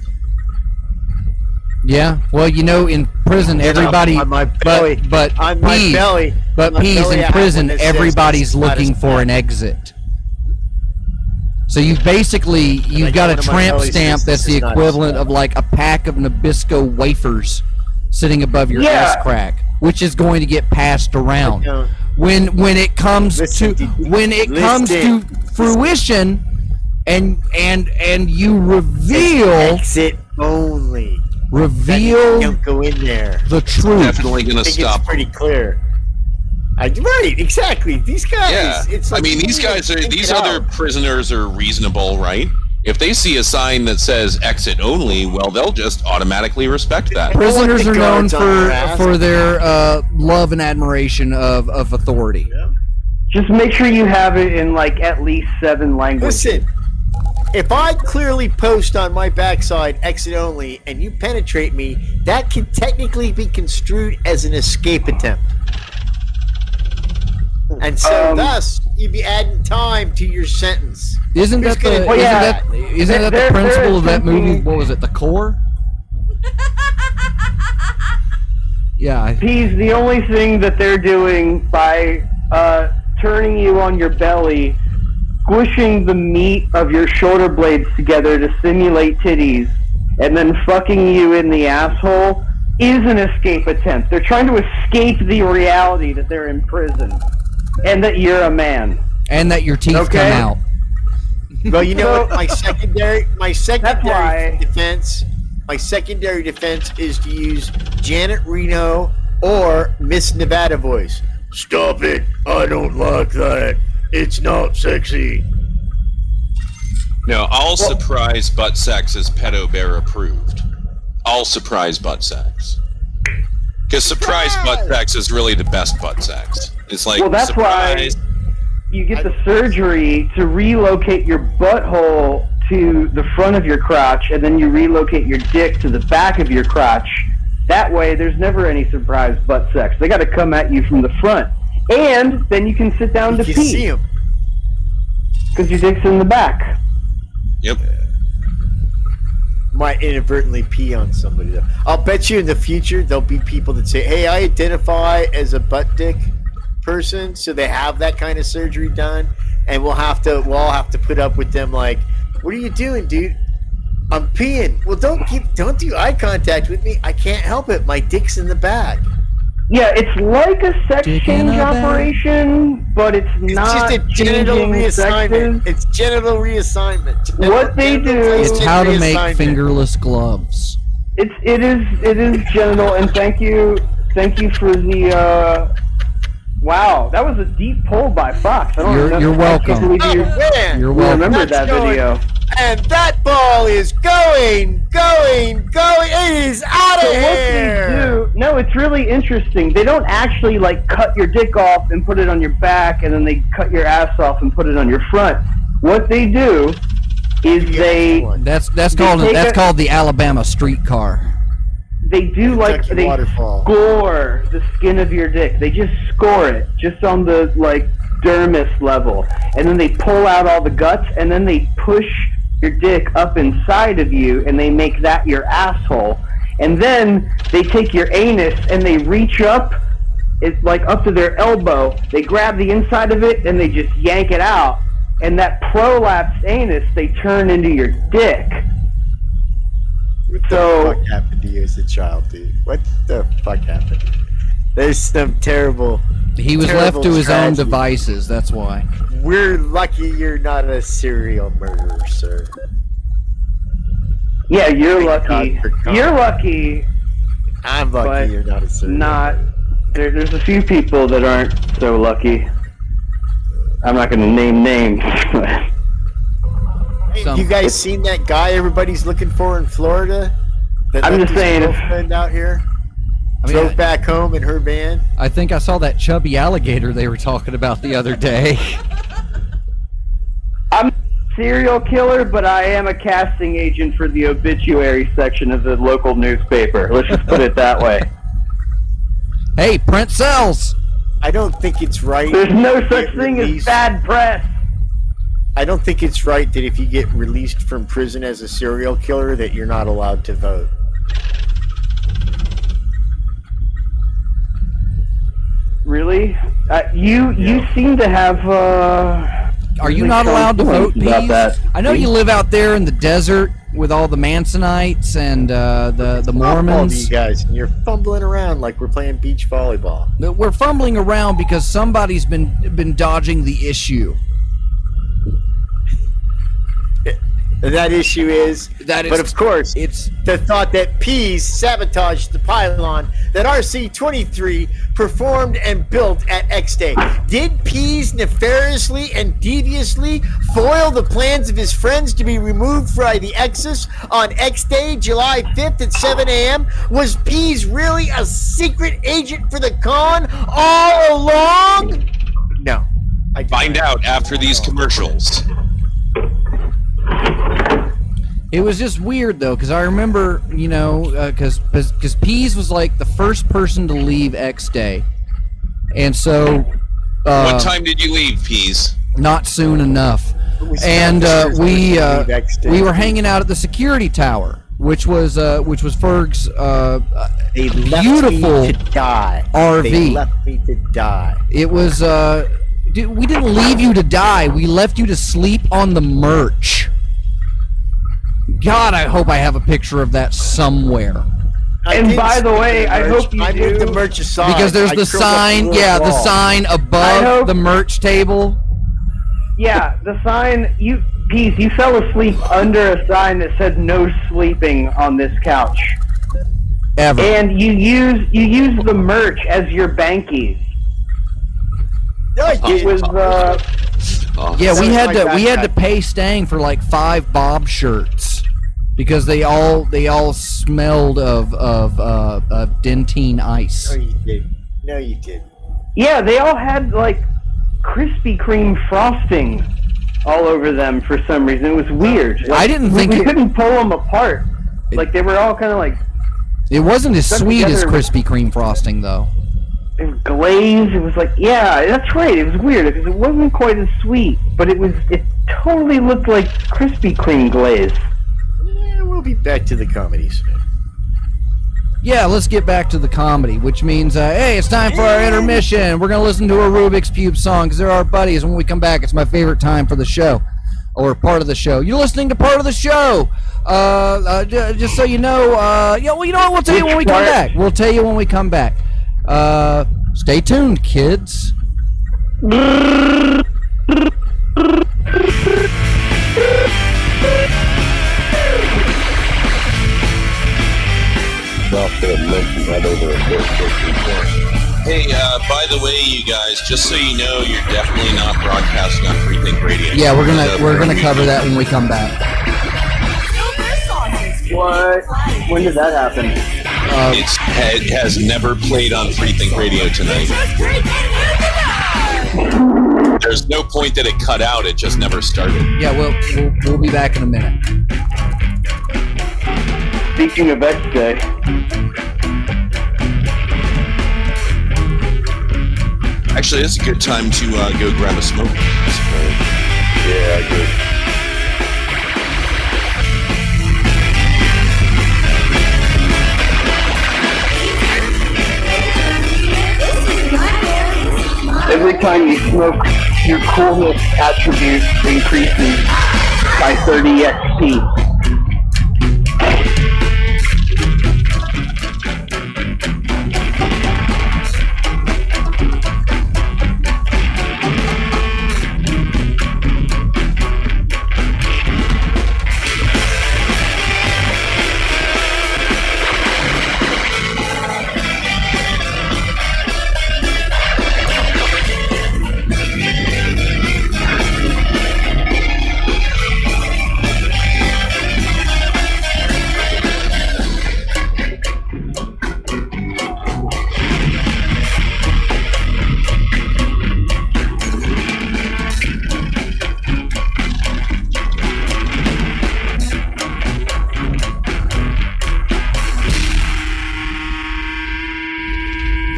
Yeah, well, in prison, everybody, on my belly. but On my Peas, belly. but On my Peas, belly, in I have prison, one that says, everybody's "This is not looking a for an stamp." exit. So you've got a one of my tramp belly stamp says, that's "This the is not a equivalent stamp." of like a pack of Nabisco wafers sitting above your Yeah. ass crack, which is going to get passed around. don't- When it comes Listen, to dude, when it comes to listen. fruition, and you reveal Exit only. reveal Don't go in there. the truth. Definitely going I to think stop. it's pretty clear. Right, exactly. These guys. Yeah, It's like, I mean, these guys are think these it other out. prisoners are reasonable, right? If they see a sign that says "exit only," well, they'll just automatically respect that. Prisoners the are known guards on their ass. for their love and admiration of authority. Just make sure you have it in like at least 7 languages. Listen, if I clearly post on my backside "exit only" and you penetrate me, that can technically be construed as an escape attempt. And so, thus, you'd be adding time to your sentence. Isn't Who's that gonna- the Well, yeah. isn't that There- the there principle is of that movie? something- What was it? The Core? Yeah. Peas, the only thing that they're doing by turning you on your belly, squishing the meat of your shoulder blades together to simulate titties, and then fucking you in the asshole is an escape attempt. They're trying to escape the reality that they're in prison and that you're a man. And that your teeth Okay. come out. Well, you know what? My secondary why- defense, is to use Janet Reno or Miss Nevada voice. Stop it! I don't like that. It's not sexy. No, all surprise butt sex is pedo bear approved. All surprise butt sex. Because surprise butt sex is really the best butt sex. It's like Well, that's surprise. why you get the surgery to relocate your butthole to the front of your crotch, and then you relocate your dick to the back of your crotch. That way, there's never any surprise butt sex. They got to come at you from the front. And then you can sit down You to can see pee, him. because your dick's in the back. Yep. Might inadvertently pee on somebody though. I'll bet you in the future there'll be people that say, "Hey, I identify as a butt dick person," so they have that kind of surgery done, and we'll all have to put up with them like, "What are you doing, dude?" "I'm peeing." "Well, don't do eye contact with me. I can't help it. My dick's in the back." Yeah, it's like a sex Dick in change a bag. operation, but it's It's not just a genital changing reassignment. sexes. It's genital reassignment. What they do- It's how to make reassignment. fingerless gloves. It is genital, and thank you for the wow, that was a deep pull by Fox. I don't You're- know. you're I welcome. can't believe Oh you man! You're you welcome. remembered that That's going- video. And that ball is going. It is out of So what here. they do? No, it's really interesting. They don't actually like cut your dick off and put it on your back, and then they cut your ass off and put it on your front. What they do is they That's They take called the Alabama streetcar. do like Kentucky they waterfall. score the skin of your dick. They just score it just on the like dermis level, and then they pull out all the guts, and then they push your dick up inside of you, and they make that your asshole. And then they take your anus and they reach up, it's like up to their elbow. They grab the inside of it and they just yank it out. And that prolapsed anus, they turn into your dick. What So- the fuck happened to you as a child, dude? What the fuck happened? There's some terrible. He was left terrible to his own tragedy. devices. That's why. We're lucky you're not a serial murderer, sir. Yeah, you're Thank lucky. God for God. You're lucky. I'm lucky But you're not a serial Not. murderer. There's a few people that aren't so lucky. I'm not going to name names, but Hey, Some- you guys seen that guy everybody's looking for in Florida? That I'm left just his saying, if- girlfriend out here. I mean, Drove back home in her van. I think I saw that chubby alligator they were talking about the other day. I'm a serial killer, but I am a casting agent for the obituary section of the local newspaper. Let's just put it that way. Hey, print sells. I don't think it's right. There's no to such get thing as released- bad press. I don't think it's right that if you get released from prison as a serial killer that you're not allowed to vote. Really? You seem to have. Are you really not strong allowed to vote, feelings about Pease? that. I know you live out there in the desert with all the Mansonites and the All of you Mormons. guys, and you're fumbling around like we're playing beach volleyball. But we're fumbling around because somebody's been dodging the issue. And that issue is, That but is- of course, It's the thought that Pease sabotaged the pylon that RC-23 performed and built at X Day. Did Pease nefariously and deviously foil the plans of his friends to be removed from the Exus on X Day, July 5th at 7 a.m.? Was Pease really a secret agent for the con all along? No. I do Find not. out after these commercials. It was just weird though, because I remember, because Pease was like the first person to leave X Day, and so What time did you leave, Pease? not soon enough. We And spent the we first X Day. we were hanging out at the security tower, which was Ferg's They left beautiful me to die. RV. They left me to die. It was we didn't leave you to die. We left you to sleep on the merch. God, I hope I have a picture of that somewhere. And by the way, I hope you I moved do. the merch aside. Because there's I the curled up sign, the little yeah, the wall. sign I above hope- the merch table. Yeah, the sign. You fell asleep under a sign that said "No sleeping on this couch," Ever. and you use the merch as your bankies. No, I It didn't. was Oh, Yeah, That we was had my we had to backpack. pay Stang for like 5 Bob shirts because they all smelled of Dentine ice. No, you didn't. No, you didn't. yeah. They all had like Krispy Kreme frosting all over them for some reason. It was weird. I didn't think we it- couldn't pull them apart. Like they were all kind of like It wasn't as Stuck sweet as together. Krispy Kreme frosting though. it was glazed. It was like, yeah, that's right. It was weird because it wasn't quite as sweet, but it totally looked like Krispy Kreme glaze. Yeah, we'll be back to the comedy soon. Yeah, let's get back to the comedy, which means, hey, it's time for our intermission. We're going to listen to a Rubik's Cube song because they're our buddies. When we come back, it's my favorite time for the show, or part of the show. You're listening to part of the show. Just so you know, yeah, well, you know what? We'll tell you when we come Which part? back. We'll tell you when we come back. Stay tuned, kids. Hey, by the way, you guys, just so you know, you're definitely not broadcasting on Freethink Radio. Yeah, we're gonna cover that when we come back. What? When did that happen? It has never played on Freethink Radio tonight. There's no point that it cut out; it just never started. Yeah, we'll be back in a minute. Speaking of X Day, Actually, it's a good time to go grab a smoke. Yeah, I agree. time you smoke, your coolness attribute increases by 30 XP.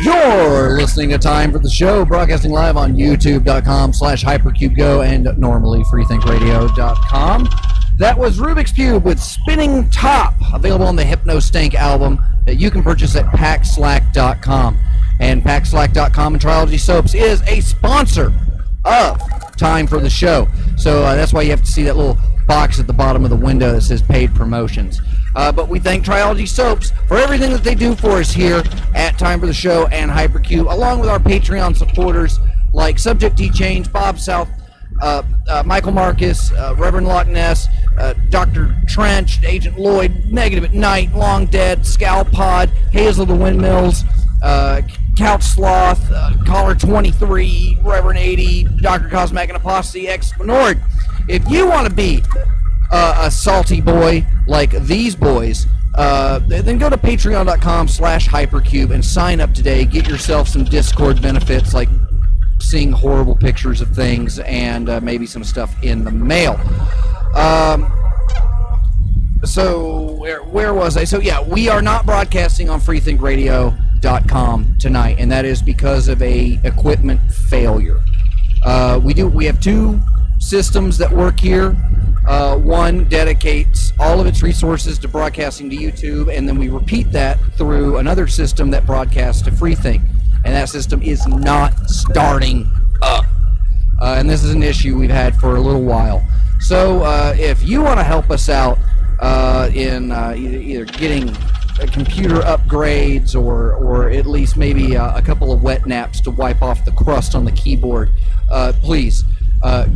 You're listening to Time for the Show, broadcasting live on youtube.com/hypercubego and normally freethinkradio.com. That was Rubik's Cube with Spinning Top, available on the Hypnostank album that you can purchase at packslack.com. And packslack.com and Trilogy Soaps is a sponsor of Time for the Show. So that's why you have to see that little box at the bottom of the window that says paid promotions. But we thank Trilogy Soaps for everything that they do for us here at Time for the Show and Hypercube, along with our Patreon supporters like Subject T Change, Bob South, Michael Marcus, Reverend Loch Ness, Dr. Trench, Agent Lloyd, Negative at Night, Long Dead, Scalpod, Hazel the Windmills, Couch Sloth, Caller 23, Reverend 80, Dr. Cosmac and Apostasy, X Nord. If you want to be a salty boy like these boys, then go to patreon.com/hypercube and sign up today. Get yourself some Discord benefits like seeing horrible pictures of things and maybe some stuff in the mail. So where was I? So yeah, we are not broadcasting on freethinkradio.com tonight, and that is because of a equipment failure. We have two systems that work here. One dedicates all of its resources to broadcasting to YouTube, and then we repeat that through another system that broadcasts to Freethink, and that system is not starting up. And this is an issue we've had for a little while. So if you want to help us out in either getting computer upgrades or at least maybe a couple of wet naps to wipe off the crust on the keyboard, please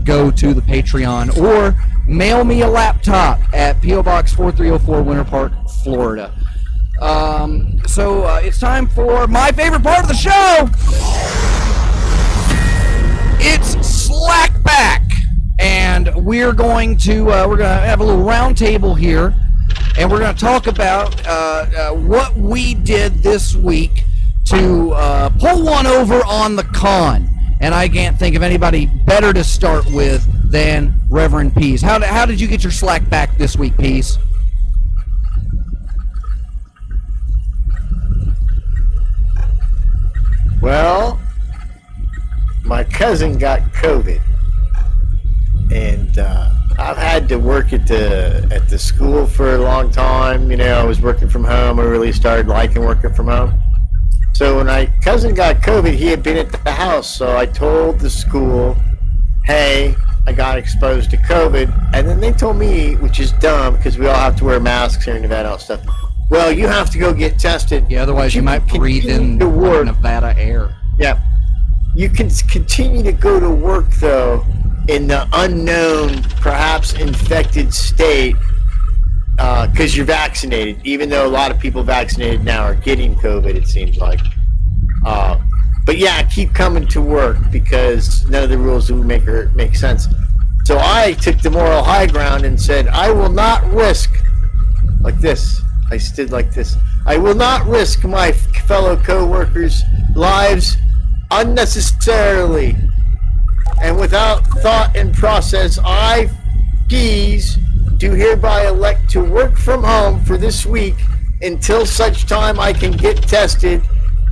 go to the Patreon or mail me a laptop at P.O. Box 4304, Winter Park, Florida. So it's time for my favorite part of the show. It's Slackback, and we're going to have a little round table here, and we're going to talk about what we did this week to pull one over on the con. And I can't think of anybody better to start with than Reverend Pease. How did you get your slack back this week, Pease? Well, my cousin got COVID, and I've had to work at the school for a long time. You know, I was working from home. I really started liking working from home. So when my cousin got COVID, he had been at the house. So I told the school, hey, I got exposed to COVID. And then they told me, which is dumb because we all have to wear masks here in Nevada and stuff. Well, you have to go get tested. Yeah, otherwise you might breathe in Nevada air. Yeah. You can continue to go to work, though, in the unknown, perhaps infected state because you're vaccinated, even though a lot of people vaccinated now are getting COVID, it seems like. But yeah, keep coming to work because none of the rules would make sense. So I took the moral high ground and said, I will not risk, like this. I stood like this. I will not risk my fellow co-workers' lives unnecessarily. And without thought and process, I, Pease, do hereby elect to work from home for this week until such time I can get tested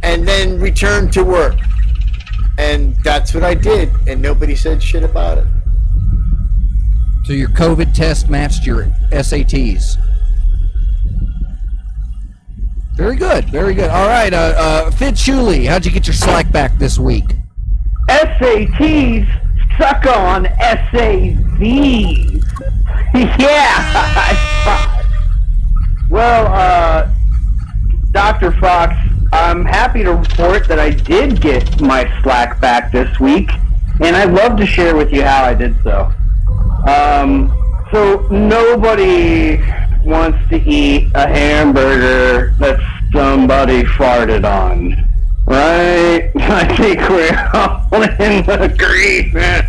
and then return to work. And that's what I did, and nobody said shit about it. So your COVID test matched your SATs. Very good, very good. All right, Fid Shuley, how'd you get your slack back this week? SATs suck on SAVs. Yeah. Well, Dr. Fox, I'm happy to report that I did get my Slack back this week, and I'd love to share with you how I did so. So nobody wants to eat a hamburger that somebody farted on, right? I think we're all in agreement.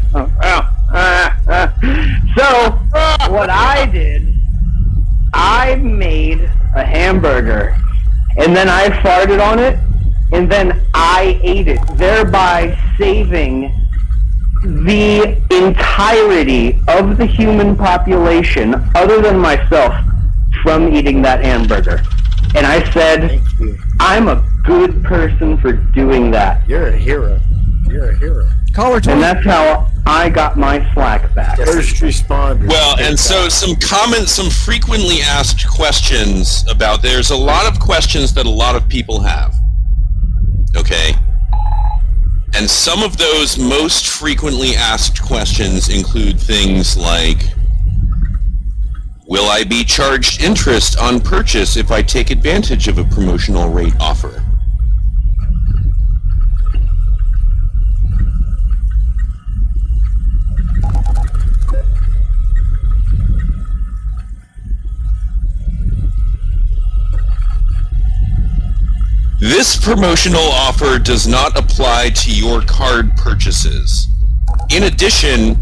So what I did, I made a hamburger, and then I farted on it, and then I ate it, thereby saving the entirety of the human population, other than myself, from eating that hamburger. And I said, Thank you. I'm a good person for doing that. You're a hero. You're a hero. Caller And 20. that's how I got my Slack back. First responder. Well, and so some comments, some frequently asked questions about, there's a lot of questions that a lot of people have. Okay? And some of those most frequently asked questions include things like, will I be charged interest on purchase if I take advantage of a promotional rate offer? This promotional offer does not apply to your card purchases. In addition,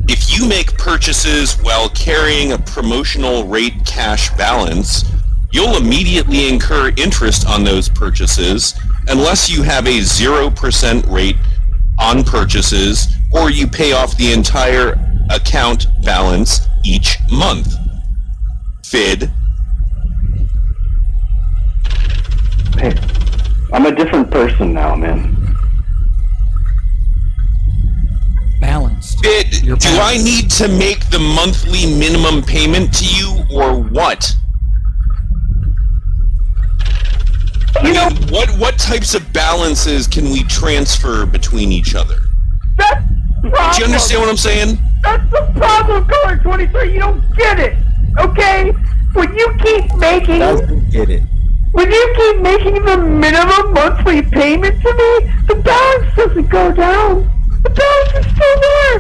if you make purchases while carrying a promotional rate cash balance, you'll immediately incur interest on those purchases unless you have a 0% rate on purchases or you pay off the entire account balance each month. FID. Hey, I'm a different person now, man. Balanced. FID, You're do I balanced. need to make the monthly minimum payment to you or what? You know, What types of balances can we transfer between each other? that's the problem. Do you understand what I'm saying? That's the problem, Caller 23. You don't get it, okay? When you keep making... Doesn't get it. When you keep making the minimum monthly payment to me, the balance doesn't go down. The balance is still there.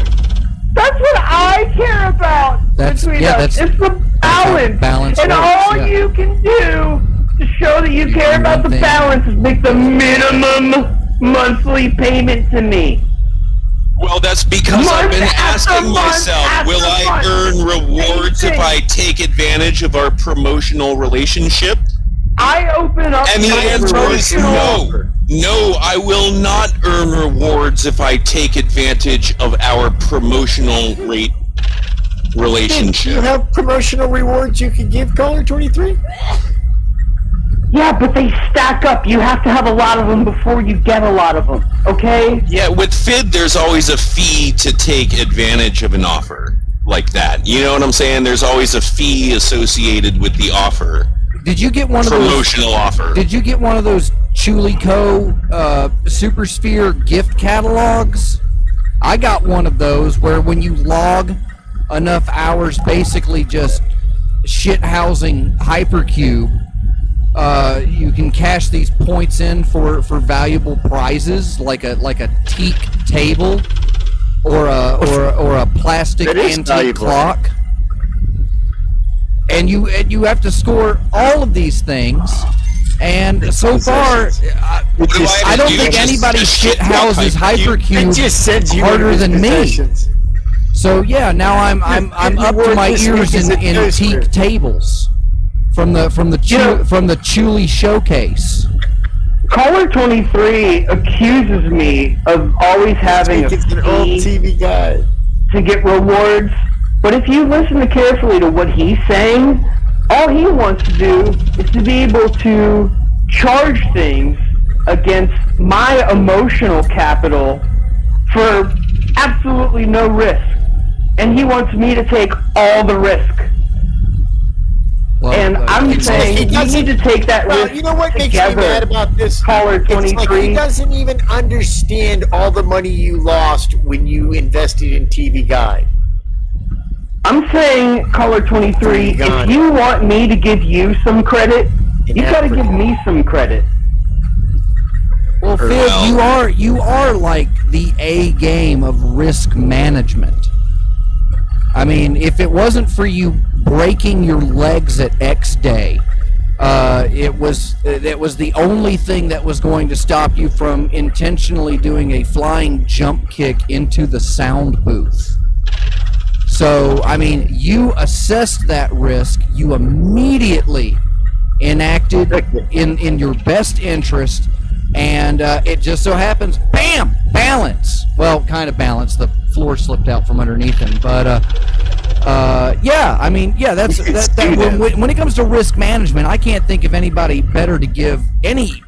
That's what I care about. That's- between yeah, us. that's- It's the balance. balance and works, all yeah. you can do to show that you care do about the one thing. balance is make the minimum monthly payment to me. Well, that's because I've been Month after asking month myself, after will I month. earn rewards if Same thing. I take advantage of our promotional relationship? I open up And the my answer is promotional no. No, I will not earn rewards if I take advantage of our promotional rate Do you relationship. have promotional rewards you can give Caller 23? Yeah, but they stack up. You have to have a lot of them before you get a lot of them, okay? Yeah, with FID, there's always a fee to take advantage of an offer like that. You know what I'm saying? There's always a fee associated with the offer. Did you get one of those? Promotional offer. Did you get one of those Chulico Super Sphere gift catalogs? I got one of those where when you log enough hours, basically just shit housing Hypercube, you can cash these points in for valuable prizes like a teak table or a plastic That is antique valuable. clock. And you have to score all of these things, and so far, What do have I to don't do? think Just- anybody just shit houses It Hypercube just sends you harder into than me. possessions. So yeah, now I'm up to my ears in teak tables from the Chuli showcase. Caller 23 accuses me of always having a It's an old fee TV guy. to get rewards, but if you listen carefully to what he's saying, all he wants to do is to be able to charge things against my emotional capital for absolutely no risk. And he wants me to take all the risk. Well, And I'm it's saying like he you need to take that Well, risk you know what makes me together. mad about this? Caller It's like 23. he doesn't even understand all the money you lost when you invested in TV Guide. I'm saying, caller 23, God. if you want me to give you some credit, you got to Africa. give me some credit. Well, Fib, Well- you are like the A game of risk management. I mean, if it wasn't for you breaking your legs at X Day, it was the only thing that was going to stop you from intentionally doing a flying jump kick into the sound booth. So, I mean, you assessed that risk. You immediately enacted in your best interest, and it just so happens, bam, balance. Well, kind of balance. The floor slipped out from underneath him, but yeah, I mean, yeah, that's that. When it comes to risk management, I can't think of anybody better to give any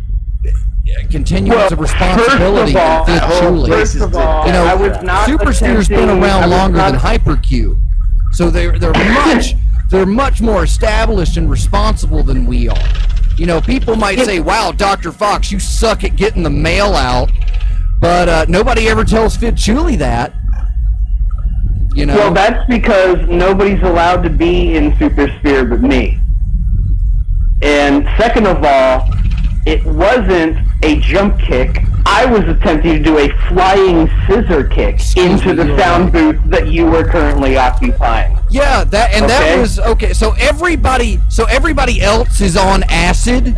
continuance of responsibility than Fid Chuli. First of all, You know, I was not Supersteer's been attempting- I around was longer not- than Hypercube, so they're much more established and responsible than we are. You know, people might say, "Wow, Dr. Fox, you suck at getting the mail out," but nobody ever tells Fid Chuli that. You know, Well, that's because nobody's allowed to be in Super Sphere but me. And second of all, it wasn't a jump kick. I was attempting to do a flying scissor kick into the sound booth that you were currently occupying. yeah, that Okay. was okay. So everybody else is on acid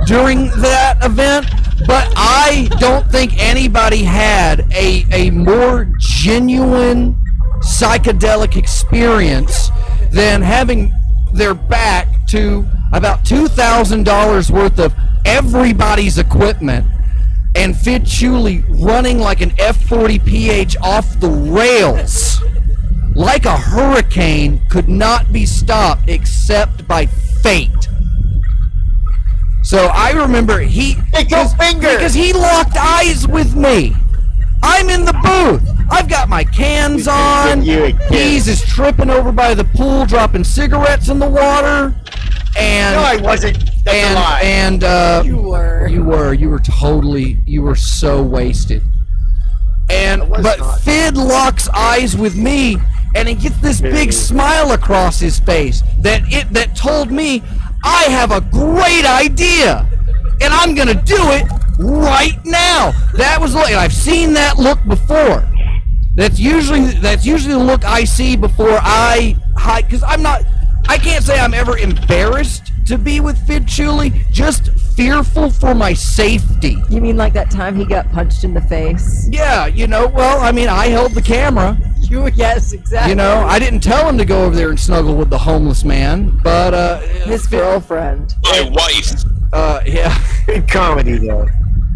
during that event, but I don't think anybody had a more genuine psychedelic experience than having their back to about $2,000 worth of everybody's equipment and Fid Chuli running like an F-40 PH off the rails like a hurricane, could not be stopped except by fate. So I remember because he locked eyes with me. I'm in the booth. I've got my cans on. You a kid. He's just tripping over by the pool, dropping cigarettes in the water. And No, I wasn't. That's a lie. and You were. you were so wasted. And was but not. Fid locks eyes with me, and he gets this big smile across his face that told me I have a great idea, and I'm gonna do it right now. That was like I've seen that look before. That's usually the look I see before I hide, because I can't say I'm ever embarrassed to be with Fid Chuli, just fearful for my safety. You mean like that time he got punched in the face? Yeah, well, I mean, I held the camera. Yes, exactly. I didn't tell him to go over there and snuggle with the homeless man, but His girlfriend. My wife. yeah. Good comedy, though.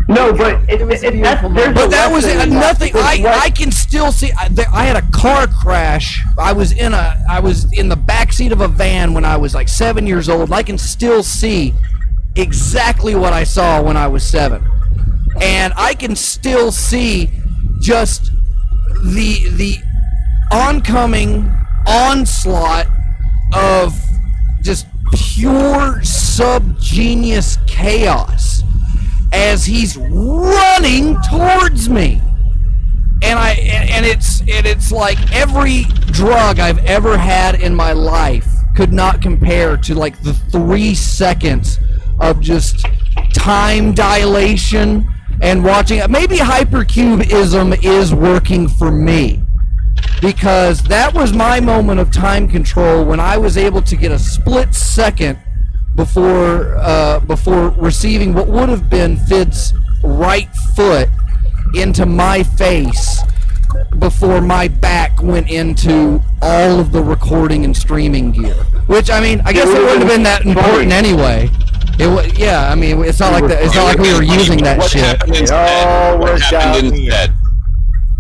No, but It was a beautiful moment. But that was lesson in nothing. because I can still see. I had a car crash. I was in the back seat of a van when I was like 7 years old. I can still see exactly what I saw when I was 7, and I can still see just the oncoming onslaught of just pure subgenius chaos as he's running towards me. And it's like every drug I've ever had in my life could not compare to like the 3 seconds of just time dilation and watching. Maybe hypercubism is working for me, because that was my moment of time control when I was able to get a split second before receiving what would have been Fid's right foot into my face before my back went into all of the recording and streaming gear. Which, I mean, I guess it wouldn't have been that important anyway. It was, yeah. I mean, it's not like that. It's not like we were using that What shit. happened all instead? What worked out. happened instead?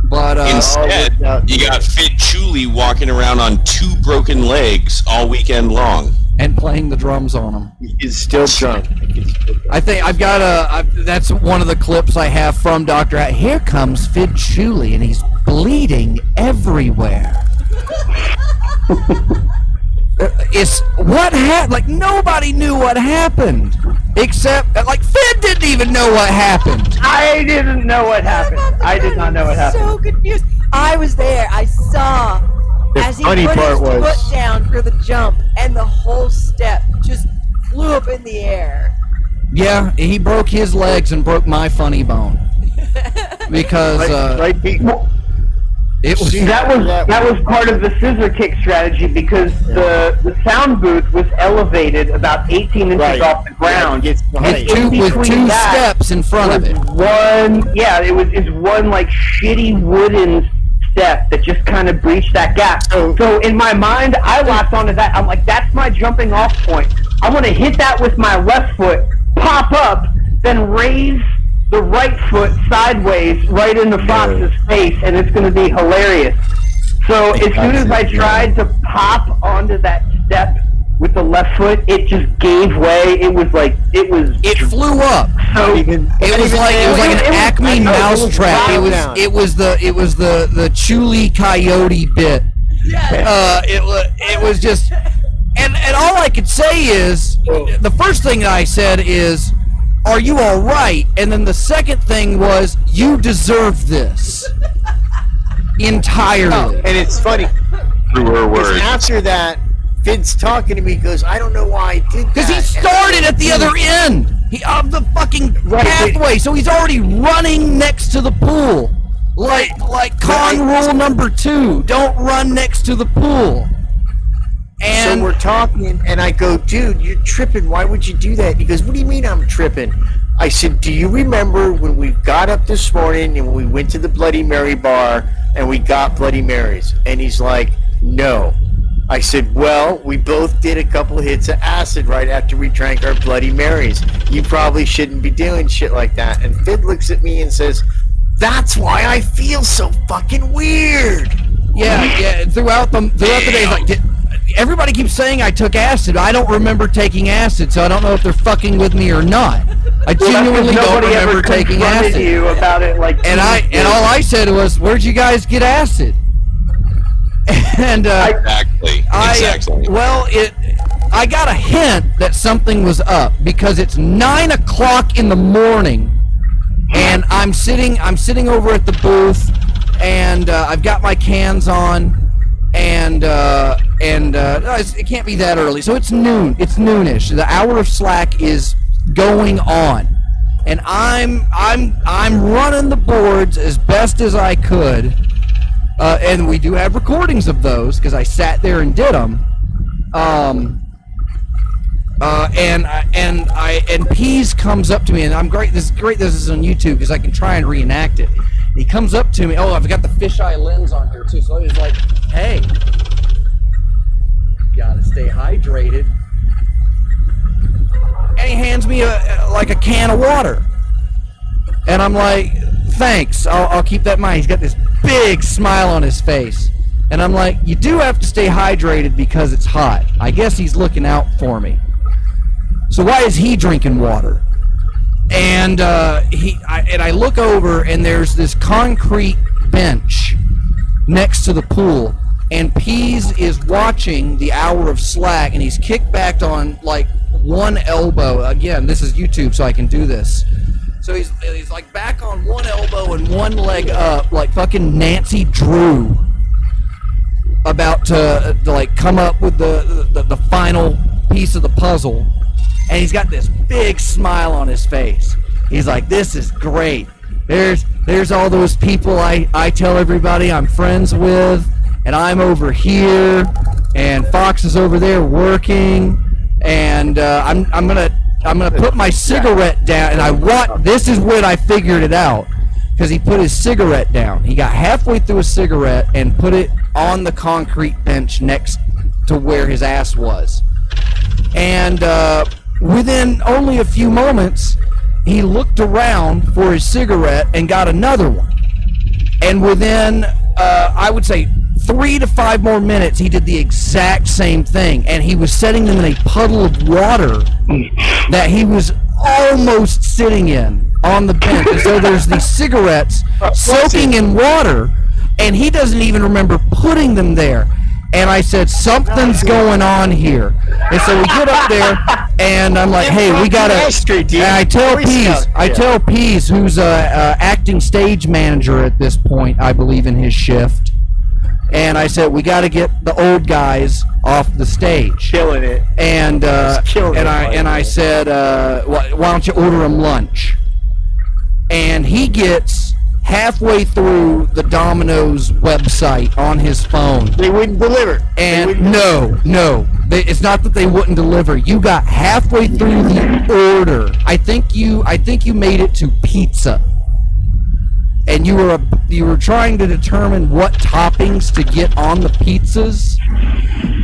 But Instead, worked out. you got Fid Chuli walking around on 2 broken legs all weekend long. and playing the drums on them. He's still drunk. I think I've got that's one of the clips I have from Dr. Here comes Fid Chuli, and he's bleeding everywhere. It's what happened. Like nobody knew what happened, except like Finn didn't even know what happened. I didn't know what happened. I did not know what happened. So confused. I was there. I saw as he put his foot down for the jump, and the whole step just flew up in the air. Yeah, he broke his legs and broke my funny bone because it was that was part of the scissor kick strategy because the sound booth was elevated about 18 inches off the ground. with two steps in front of it. It's one like shitty wooden step that just kind of breached that gap. So in my mind, I latched onto that. I'm like, that's my jumping off point. I want to hit that with my left foot, pop up, then raise the right foot sideways right into Fox's face, and it's going to be hilarious. So as soon as I tried to pop onto that step with the left foot, it just gave way. It flew up. So it was like an Acme mousetrap. It was the Chuli Coyote bit. It was just, and all I could say is the first thing I said is, "Are you all right?" And then the second thing was, "You deserve this." Entirely. And it's funny. Through her words. After that, Finn's talking to me, goes, "I don't know why I did that." Because he started at the other end of the fucking pathway, so he's already running next to the pool. Like con rule number 2, don't run next to the pool. And so we're talking, and I go, "Dude, you're tripping. Why would you do that?" He goes, "What do you mean I'm tripping?" I said, "Do you remember when we got up this morning and we went to the Bloody Mary bar and we got Bloody Marys?" And he's like, "No." I said, "Well, we both did a couple hits of acid right after we drank our Bloody Marys. You probably shouldn't be doing shit like that." And Fid looks at me and says, "That's why I feel so fucking weird." Yeah. Throughout the day, like, everybody keeps saying I took acid. I don't remember taking acid, so I don't know if they're fucking with me or not. I genuinely don't remember taking acid. You about it, like, and all I said was, "Where'd you guys get acid?" And exactly. I got a hint that something was up because it's 9 o'clock in the morning, and I'm sitting over at the booth, and I've got my cans on. And it can't be that early. So it's noon. It's noonish. The hour of slack is going on, and I'm running the boards as best as I could. And we do have recordings of those because I sat there and did them. And Pease comes up to me, and I'm great. This is great. This is on YouTube because I can try and reenact it. He comes up to me. Oh, I've got the fisheye lens on here too. So he's like, "Hey, gotta stay hydrated." And he hands me a can of water, and I'm like, "Thanks. I'll keep that in mind." He's got this big smile on his face, and I'm like, "You do have to stay hydrated because it's hot." I guess he's looking out for me. So why is he drinking water? And I look over, and there's this concrete bench next to the pool, and Pease is watching the hour of slack, and he's kicked back on like one elbow. Again, this is YouTube, so I can do this. So he's like back on one elbow and one leg up, like fucking Nancy Drew, about to like come up with the final piece of the puzzle. And he's got this big smile on his face. He's like, "This is great. There's all those people I tell everybody I'm friends with, and I'm over here, and Fox is over there working, and I'm gonna put my cigarette down." And this is when I figured it out, because he put his cigarette down. He got halfway through a cigarette and put it on the concrete bench next to where his ass was. And within only a few moments, he looked around for his cigarette and got another one. And within, I would say, 3 to 5 more minutes, he did the exact same thing. And he was setting them in a puddle of water that he was almost sitting in on the bench. And so there's these cigarettes soaking in water, and he doesn't even remember putting them there. And I said, something's going on here. And so we get up there, and I'm like, hey, we gotta. And I tell Pease, who's a acting stage manager at this point, I believe, in his shift. And I said, we got to get the old guys off the stage. Killing it. And I said, why don't you order them lunch? And he gets halfway through the Domino's website on his phone. They wouldn't deliver. And no. It's not that they wouldn't deliver. You got halfway through the order. I think you made it to pizza. And you were trying to determine what toppings to get on the pizzas,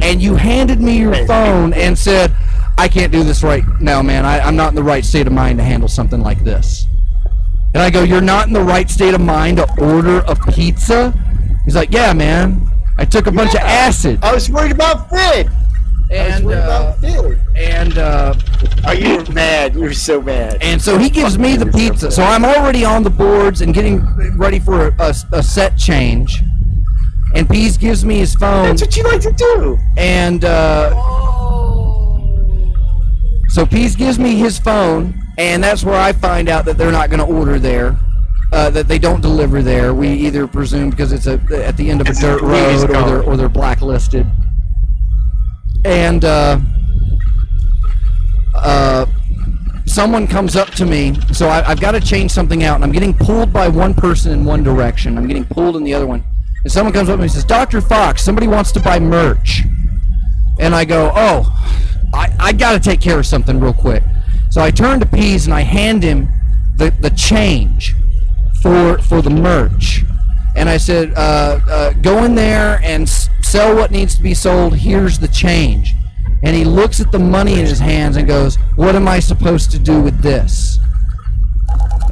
and you handed me your phone and said, I can't do this right now, man. I'm not in the right state of mind to handle something like this. And I go, you're not in the right state of mind to order a pizza? He's like, yeah, man. I took a bunch of acid. I was worried about Fid. Oh, you were mad. You were so mad. And so he gives me the pizza. So I'm already on the boards and getting ready for a set change. And Pease gives me his phone. That's what you like to do. And so Pease gives me his phone, and that's where I find out that they're not going to order there. That they don't deliver there. We either presume because it's at the end of a dirt road, or they're blacklisted. And someone comes up to me, so I've got to change something out, and I'm getting pulled by one person in one direction. I'm getting pulled in the other one. And someone comes up to me and says, Dr. Fox, somebody wants to buy merch. And I go, oh, I got to take care of something real quick. So I turn to Pease and I hand him the change for the merch. And I said, go in there and sell what needs to be sold. Here's the change. And he looks at the money in his hands and goes, what am I supposed to do with this?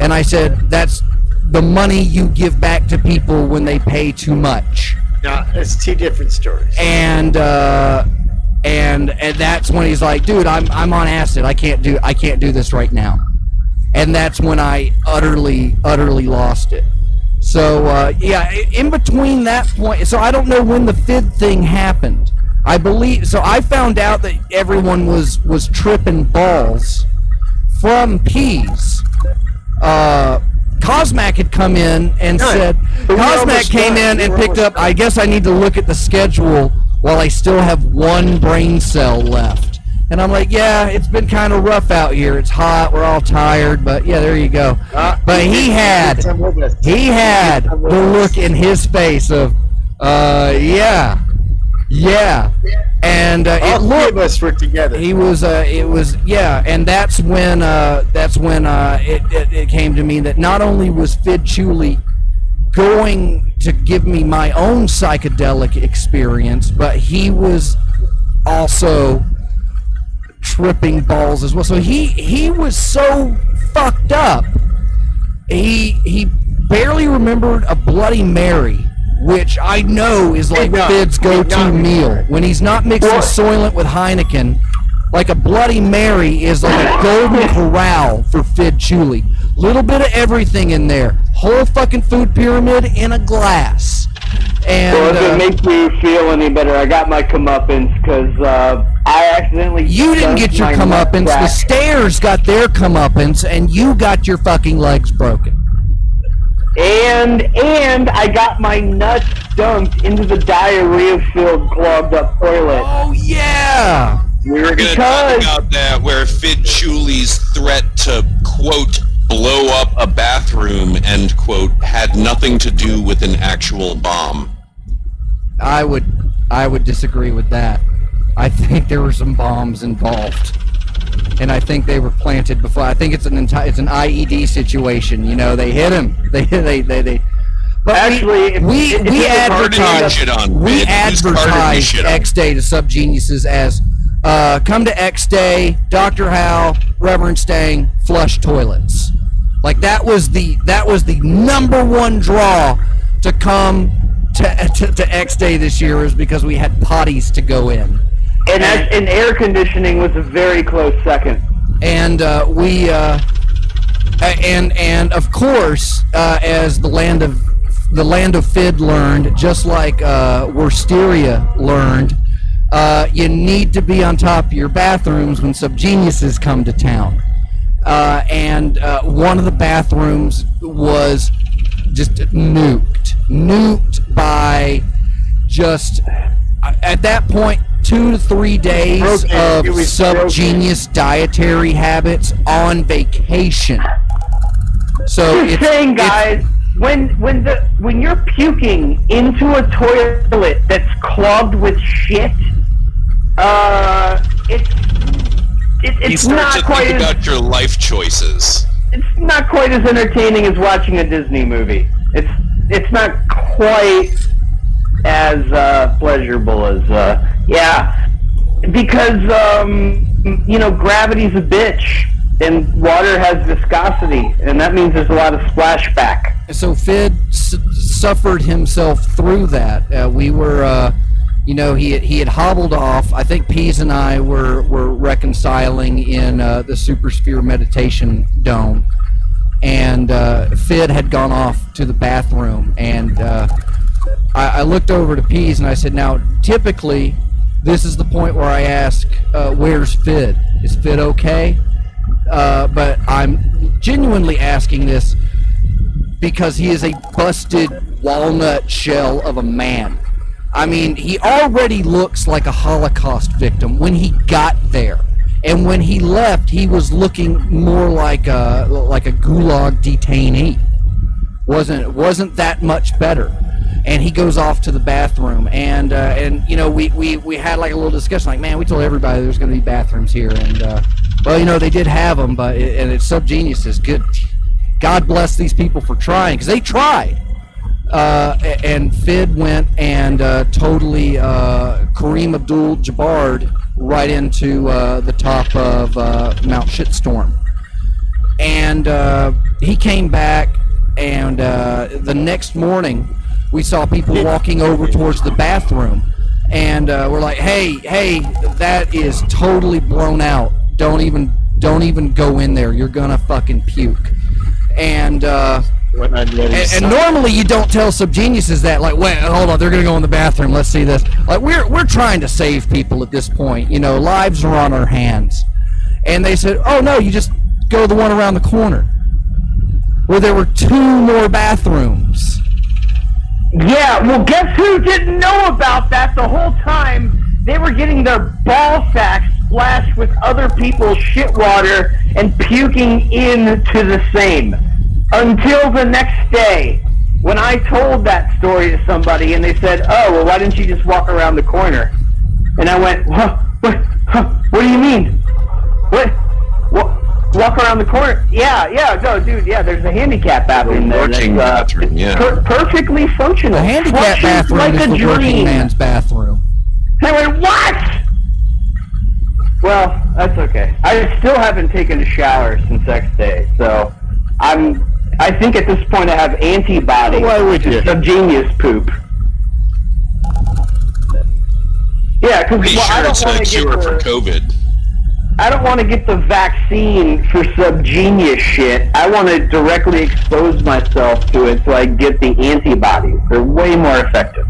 And I said, that's the money you give back to people when they pay too much. No, it's two different stories. And that's when he's like, dude, I'm on acid. I can't do this right now. And that's when I utterly lost it. So yeah, in between that point, so I don't know when the Fid thing happened. I believe so. I found out that everyone was tripping balls from Pease. Cosmac had come in and said, Cosmac came in and picked up, I guess I need to look at the schedule while I still have one brain cell left. And I'm like, yeah, it's been kind of rough out here. It's hot. We're all tired. But yeah, there you go. But he had the look in his face of, yeah. And all three of us were together. He was, yeah. And that's when it came to me that not only was Fid Chuli going to give me my own psychedelic experience, but he was also tripping balls as well. So he was so fucked up. He barely remembered a Bloody Mary, which I know is like Fid's go-to meal. When he's not mixing Soylent with Heineken, like a Bloody Mary is like a golden corral for Fid Chuli. Little bit of everything in there. Whole fucking food pyramid in a glass. And well, if it makes you feel any better, I got my comeuppance because I accidentally... You didn't get your comeuppance. The stairs got their comeuppance, and you got your fucking legs broken. And I got my nuts dumped into the diarrhea-filled, clogged-up toilet. Oh, yeah! We were going to talk about that, where Fid Chuli's threat to, quote, blow up a bathroom, end quote, had nothing to do with an actual bomb. I would disagree with that. I think there were some bombs involved, and I think they were planted before. I think it's an IED situation. You know, they hit him. They. But actually, we advertised X Day to Subgeniuses as come to X Day, Dr. Hal, Reverend Stang, flush toilets. Like that was the number one draw to come to X Day this year, is because we had potties to go in. And air conditioning was a very close second. And and of course, as the land of the Land of Fid learned, just like Worsteria learned, you need to be on top of your bathrooms when subgeniuses come to town. And one of the bathrooms was just nuked by just, at that point, 2 to 3 days of subgenius dietary habits on vacation. So Just saying, guys, when you're puking into a toilet that's clogged with shit, You it's start not to quite think as about your life choices. it's not quite as entertaining as watching a Disney movie. It's not quite as pleasurable as because gravity's a bitch and water has viscosity, and that means there's a lot of splashback. So Fid suffered himself through that. We were, he had hobbled off. I think Pease and I were reconciling in the Super Sphere Meditation Dome, and Fid had gone off to the bathroom, and I looked over to Pease and I said, now, typically, this is the point where I ask, where's Fid? Is Fid okay? But I'm genuinely asking this because he is a busted walnut shell of a man. I mean, he already looks like a Holocaust victim when he got there. And when he left, he was looking more like a gulag detainee. Wasn't that much better. And he goes off to the bathroom, and we had like a little discussion, like, man, we told everybody there's going to be bathrooms here, and they did have them, but it's subgeniuses. Good, God bless these people for trying, because they tried. And Fid went and totally Kareem Abdul-Jabbar'd right into the top of Mount Shitstorm, and he came back, and the next morning we saw people walking over towards the bathroom, and we're like, hey, that is totally blown out. Don't even go in there. You're gonna fucking puke. And normally you don't tell subgeniuses that, like, wait, hold on, they're gonna go in the bathroom. Let's see this. Like, we're trying to save people at this point. Lives are on our hands. And they said, oh no, you just go to the one around the corner, where there were 2 more bathrooms. Yeah, well, guess who didn't know about that the whole time? They were getting their ball sacks splashed with other people's shit water and puking into the same. Until the next day, when I told that story to somebody, and they said, oh, well, why didn't you just walk around the corner? And I went, what do you mean? What? Walk around the corner? Yeah, go, dude. Yeah, there's a handicap bathroom there. Working bathroom, yeah. Perfectly functional. The handicap bathroom like is a the dream. working man's bathroom. I went, what? Well, that's okay. I still haven't taken a shower since X Day, so I think at this point I have antibodies to subgenius poop. Yeah, because I don't want to get for COVID. I don't want to get the vaccine for subgenius shit. I want to directly expose myself to it so I get the antibodies. They're way more effective.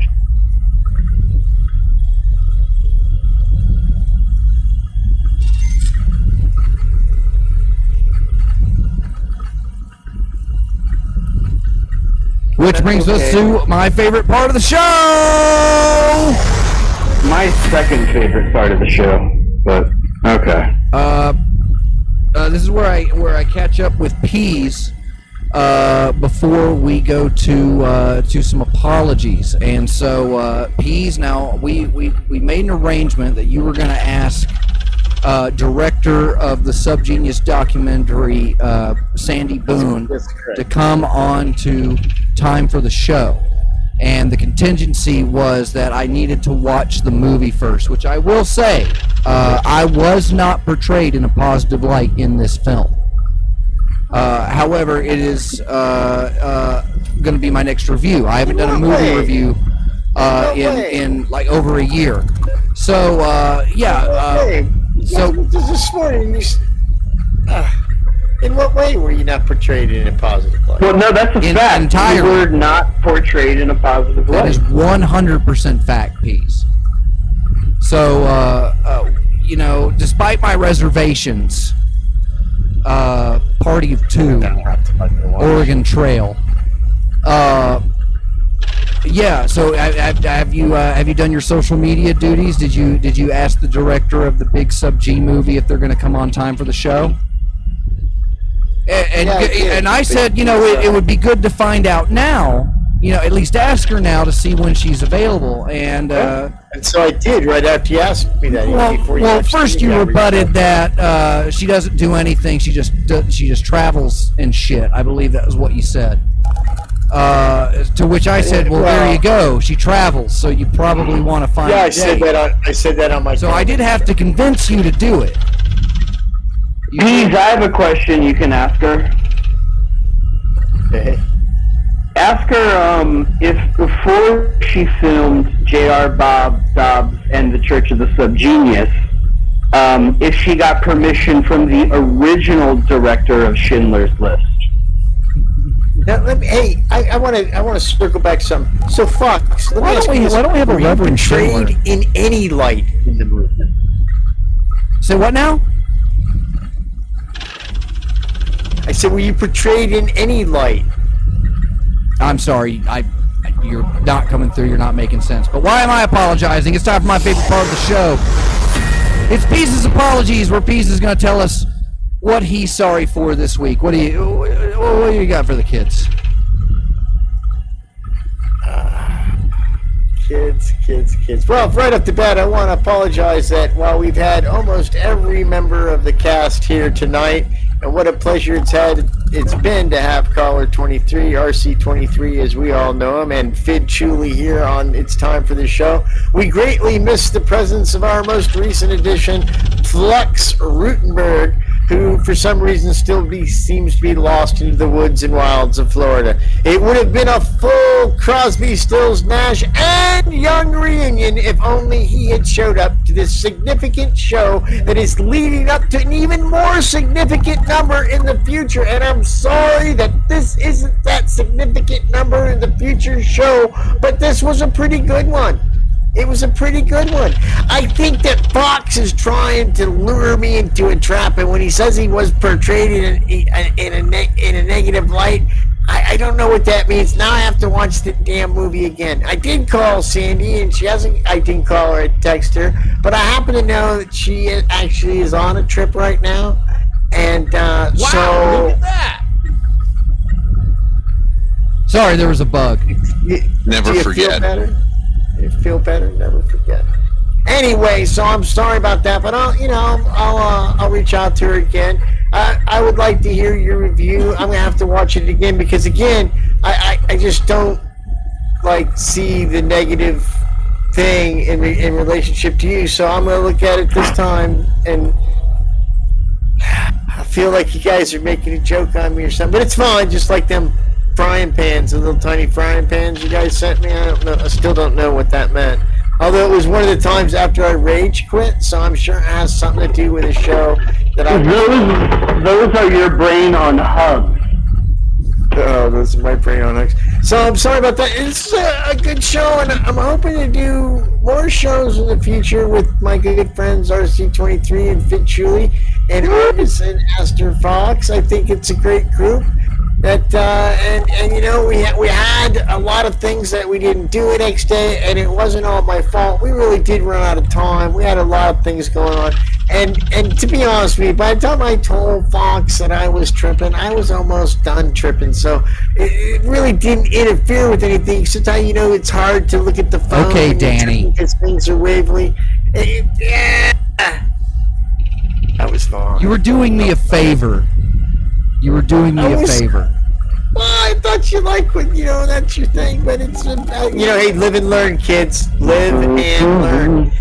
Which brings us to my favorite part of the show! My second favorite part of the show, but okay. This is where I catch up with Pease before we go to some apologies. And so Pease, now we made an arrangement that you were going to ask director of the Subgenius documentary, Sandy Boone, to come on to Time for the Show. And the contingency was that I needed to watch the movie first, which I will say, I was not portrayed in a positive light in this film. However, it is going to be my next review. I haven't done a movie review in like over a year. So, So this morning, In what way were you not portrayed in a positive light? Well, no, that's a fact. Entirely. You were not portrayed in a positive That way. is 100% fact, Peace. So, despite my reservations, Party of Two, Oregon Trail. Yeah. So, have you done your social media duties? Did you ask the director of the Big Sub G movie if they're going to come on time for the show? And I said, it would be good to find out now. At least ask her now to see when she's available. And so I did right after you asked me that. Well, first you rebutted that she doesn't do anything. She just travels and shit. I believe that was what you said. To which I said, well, there you go. She travels, so you probably want to find. Yeah, I said that on my. So I did have to convince you to do it. Peas, I have a question you can ask her. Okay. Ask her if before she filmed J.R. Dobbs and the Church of the Subgenius, if she got permission from the original director of Schindler's List. Now, I want to circle back some. So, Fox, Why don't we have a Reverend Schindler? Portrayed in any light in the movement? Say what now? I said, were you portrayed in any light? I'm sorry, you're not coming through. You're not making sense. But why am I apologizing? It's time for my favorite part of the show. It's Peace's Apologies, where Peace is going to tell us what he's sorry for this week. What do you got for the kids? Kids. Well, right off the bat, I want to apologize that while we've had almost every member of the cast here tonight, and what a pleasure it's been to have caller 23, RC23 as we all know him, and Fid Chuli here on It's Time for the Show. We greatly miss the presence of our most recent addition, Flux Rutenberg, who for some reason still seems to be lost into the woods and wilds of Florida. It would have been a full Crosby, Stills, Nash, and Young reunion if only he had showed up to this significant show that is leading up to an even more significant number in the future. And I'm sorry that this isn't that significant number in the future show, but this was a pretty good one. It was a pretty good one. I think that Fox is trying to lure me into a trap, and when he says he was portrayed in a negative light, I don't know what that means. Now I have to watch the damn movie again. I did call Sandy, and I didn't call her, I text her, but I happen to know that she actually is on a trip right now, and Wow, so... look at that! Sorry, there was a bug. Never do you forget. Feel better? You feel better? Never forget. Anyway, so I'm sorry about that, but I'll reach out to her again. I would like to hear your review. I'm gonna have to watch it again because again, I just don't see the negative thing in relationship to you. So I'm gonna look at it this time, and I feel like you guys are making a joke on me or something, but it's fine. Just like them frying pans, the little tiny frying pans you guys sent me. I don't know. I still don't know what that meant. Although it was one of the times after I rage quit, so I'm sure it has something to do with the show that I. Those are your brain on hugs. Oh, those are my brain on hugs. So I'm sorry about that. It's a good show, and I'm hoping to do more shows in the future with my good friends RC23 and Fit Chuli and Artis and Astor Fox. I think it's a great group. That we had a lot of things that we didn't do the next day, and it wasn't all my fault. We really did run out of time. We had a lot of things going on, and to be honest with you, by the time I told Fox that I was tripping, I was almost done tripping. So it really didn't interfere with anything. Sometimes it's hard to look at the phone. Okay, Danny, because things are wavy. Yeah, that was fun. you were doing me a favor. You were doing me a favor. Well, I thought you liked what, that's your thing, but it's, hey, live and learn, kids. Live and learn.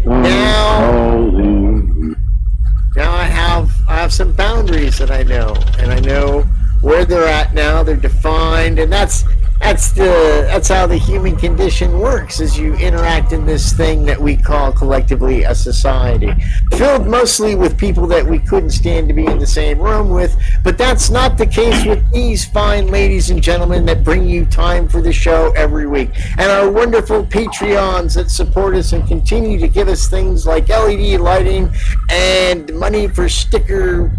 Now I have some boundaries that I know, and I know where they're at now. They're defined, and that's That's how the human condition works as you interact in this thing that we call collectively a society, filled mostly with people that we couldn't stand to be in the same room with. But that's not the case with these fine ladies and gentlemen that bring you time for the show every week, and our wonderful Patreons that support us and continue to give us things like LED lighting and money for sticker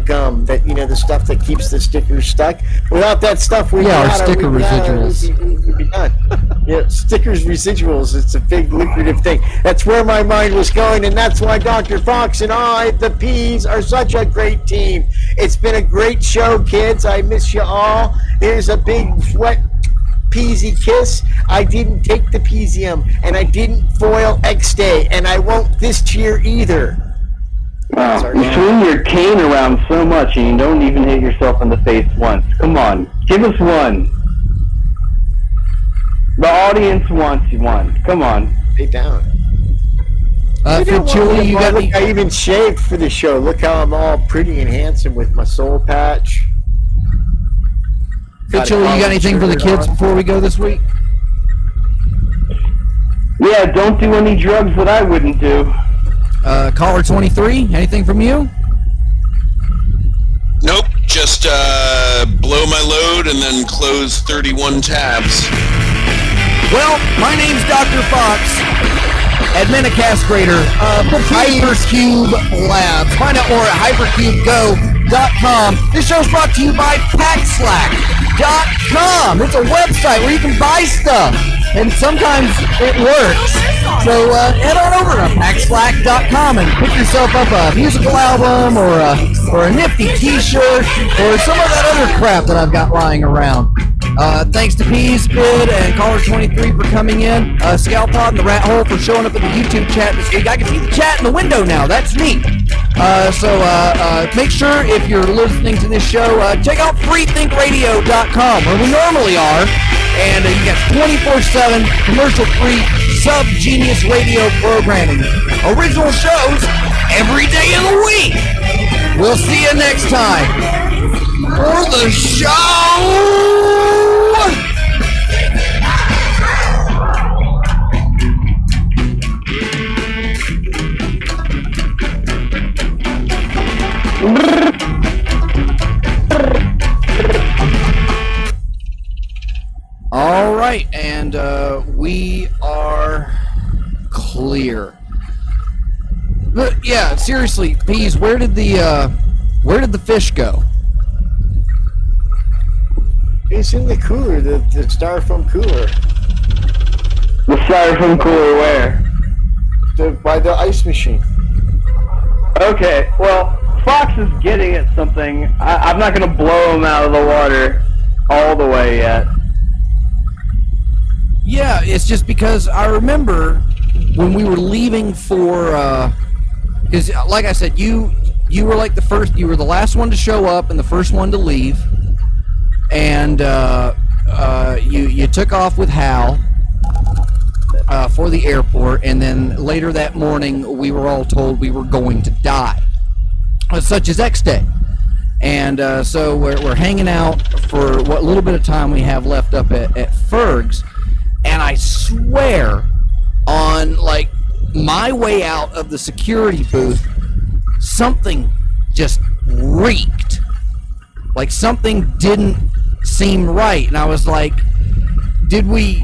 gum, that, you know, the stuff that keeps the stickers stuck. Without that stuff, we'd sticker residuals. we'd be done. Yeah, stickers residuals. It's a big lucrative thing. That's where my mind was going, and that's why Dr. Fox and I, the Peas, are such a great team. It's been a great show, kids. I miss you all. Here's a big wet peasy kiss. I didn't take the Peasium, and I didn't foil X-Day, and I won't this cheer either. Wow, Sorry, you man. swing your cane around so much and you don't even hit yourself in the face once. Come on, give us one. The audience wants you one. Come on. Stay down. Phil Chili, you got Look, any? I even shaved for the show. Look how I'm all pretty and handsome with my soul patch. Phil Chili, you got anything for the kids before we go this week? Yeah, don't do any drugs that I wouldn't do. Caller 23, anything from you? Nope, just blow my load and then close 31 tabs. Well, my name's Dr. Fox, admin castrator of Hypercube Labs. Find out more at hypercubego.com. This show's brought to you by Packslack.com. It's a website where you can buy stuff, and sometimes it works. So head on over to Packslack.com and pick yourself up a musical album or a nifty t-shirt or some of that other crap that I've got lying around. Thanks to Peas, Good, and Caller 23 for coming in. Scalpod and the Rat Hole for showing up in the YouTube chat this week. I can see the chat in the window now. That's neat. So make sure if you're listening to this show, check out freethinkradio.com where we normally are. And you get 24/7 commercial-free sub-genius radio programming. Original shows every day of the week. We'll see you next time for the show. All right, and we are clear. But yeah, seriously, Peas, where did the fish go? It's in the cooler, the styrofoam cooler. The styrofoam cooler where? By the ice machine. Okay, well, Fox is getting at something. I'm not going to blow him out of the water all the way yet. Yeah, it's just because I remember when we were leaving for, because like I said, you were like you were the last one to show up and the first one to leave, and you took off with Hal for the airport, and then later that morning we were all told we were going to die, such as X-Day. And so we're hanging out for what little bit of time we have left up at Ferg's. And I swear, on like my way out of the security booth, something just reeked. Like something didn't seem right. And I was like, did we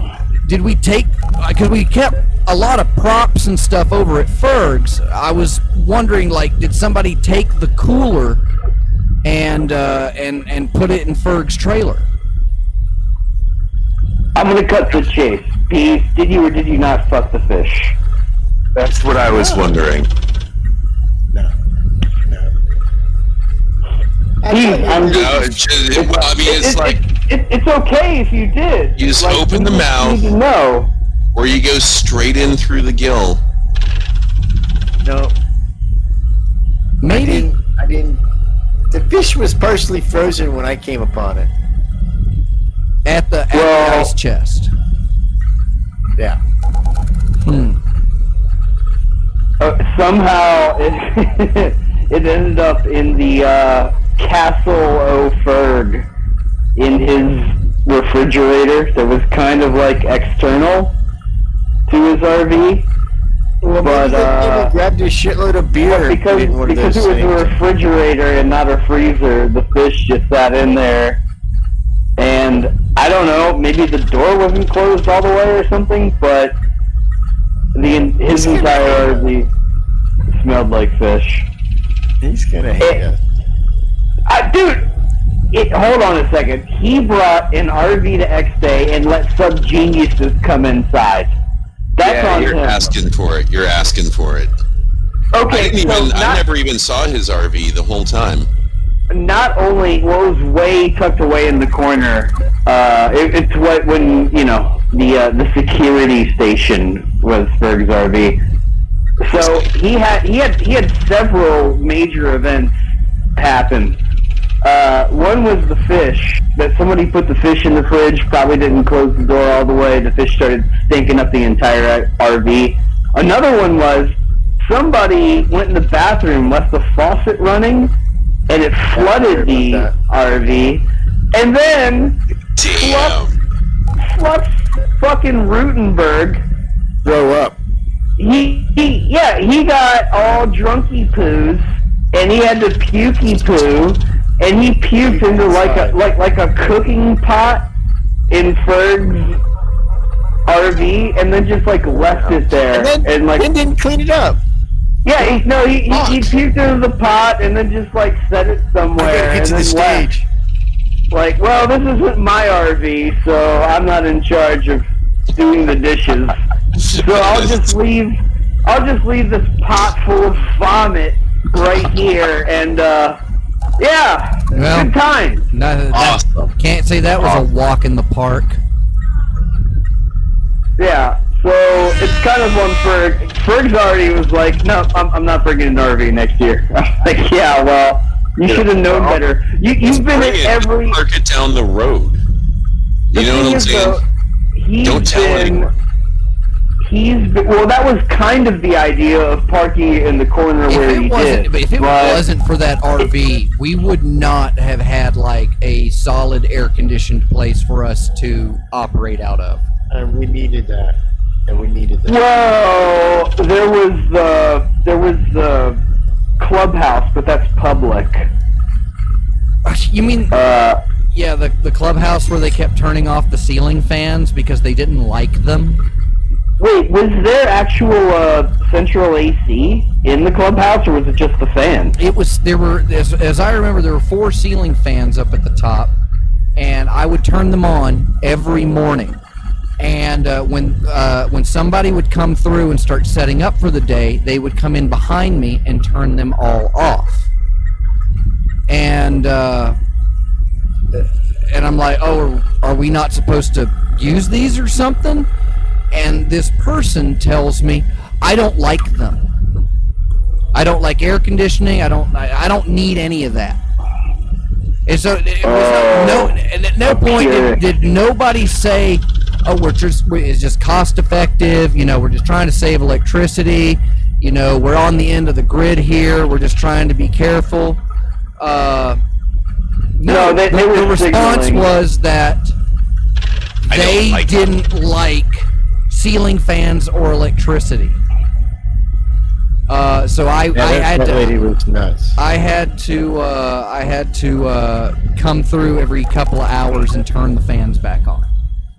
take, because we kept a lot of props and stuff over at Ferg's. I was wondering, like, did somebody take the cooler and put it in Ferg's trailer? I'm going to cut to the chase. Peas, did you or did you not fuck the fish? That's what I was wondering. No. Peas, I'm No, it's like it's okay if you did. you just Like, open the you mouth, need to know. or you go straight in through the gill. No. Maybe. I didn't. The fish was partially frozen when I came upon it. At the Well- ice chest. Yeah. Somehow it it ended up in the Castle O'Ferg in his refrigerator that was kind of like external to his RV. Well, But, maybe they grabbed a shitload of beer. But and put it in one of because it those was a things. refrigerator and not a freezer, the fish just sat in there. And I don't know, maybe the door wasn't closed all the way or something, but his entire RV smelled like fish. He's gonna hate us. Dude, hold on a second. He brought an RV to X-Day and let sub-geniuses come inside. That's on you're him. asking for it. You're asking for it. Okay, I never even saw his RV the whole time. Not only, well, it was way tucked away in the corner. It's what when the security station was Ferg's RV. So he had several major events happen. One was the fish, that somebody put the fish in the fridge, probably didn't close the door all the way. The fish started stinking up the entire RV. Another one was somebody went in the bathroom, left the faucet running, and it flooded the RV. And then Fluff fucking Rutenberg Throw up. he got all drunky poos, and he had to pukey poo, and he puked into like a cooking pot in Ferg's RV, and then just like left it there, And then didn't clean it up. Yeah, he puked into the pot, and then just like set it somewhere, I gotta get and to then the stage. left. Like, well, this isn't my RV, so I'm not in charge of doing the dishes. So I'll just leave this pot full of vomit right here, and yeah, Well, good time. Awesome. Can't say that was a walk in the park. Yeah, so it's kind of one Ferg. Ferg's already was like, no, I'm not bringing an RV next year. I'm like, yeah, well, you should have known better. You've been at every. Park it down the road. You know what I'm saying? Don't tell anyone. Well, that was kind of the idea of parking it in the corner where he did. If it wasn't for that RV, we would not have had like a solid air-conditioned place for us to operate out of. And we needed that. Well, there was the clubhouse, but that's public. You mean yeah, the clubhouse where they kept turning off the ceiling fans because they didn't like them? Wait, was there actual central AC in the clubhouse, or was it just the fans? There were, as I remember, there were 4 ceiling fans up at the top, and I would turn them on every morning. And when somebody would come through and start setting up for the day, they would come in behind me and turn them all off. And I'm like, oh, are we not supposed to use these or something? And this person tells me, I don't like them. I don't like air conditioning. I don't need any of that. And so it was at no point did nobody say, oh, it's just cost effective. We're just trying to save electricity. We're on the end of the grid here. We're just trying to be careful. The response was that they didn't like ceiling fans or electricity. So that lady was nuts. I had to come through every couple of hours and turn the fans back on.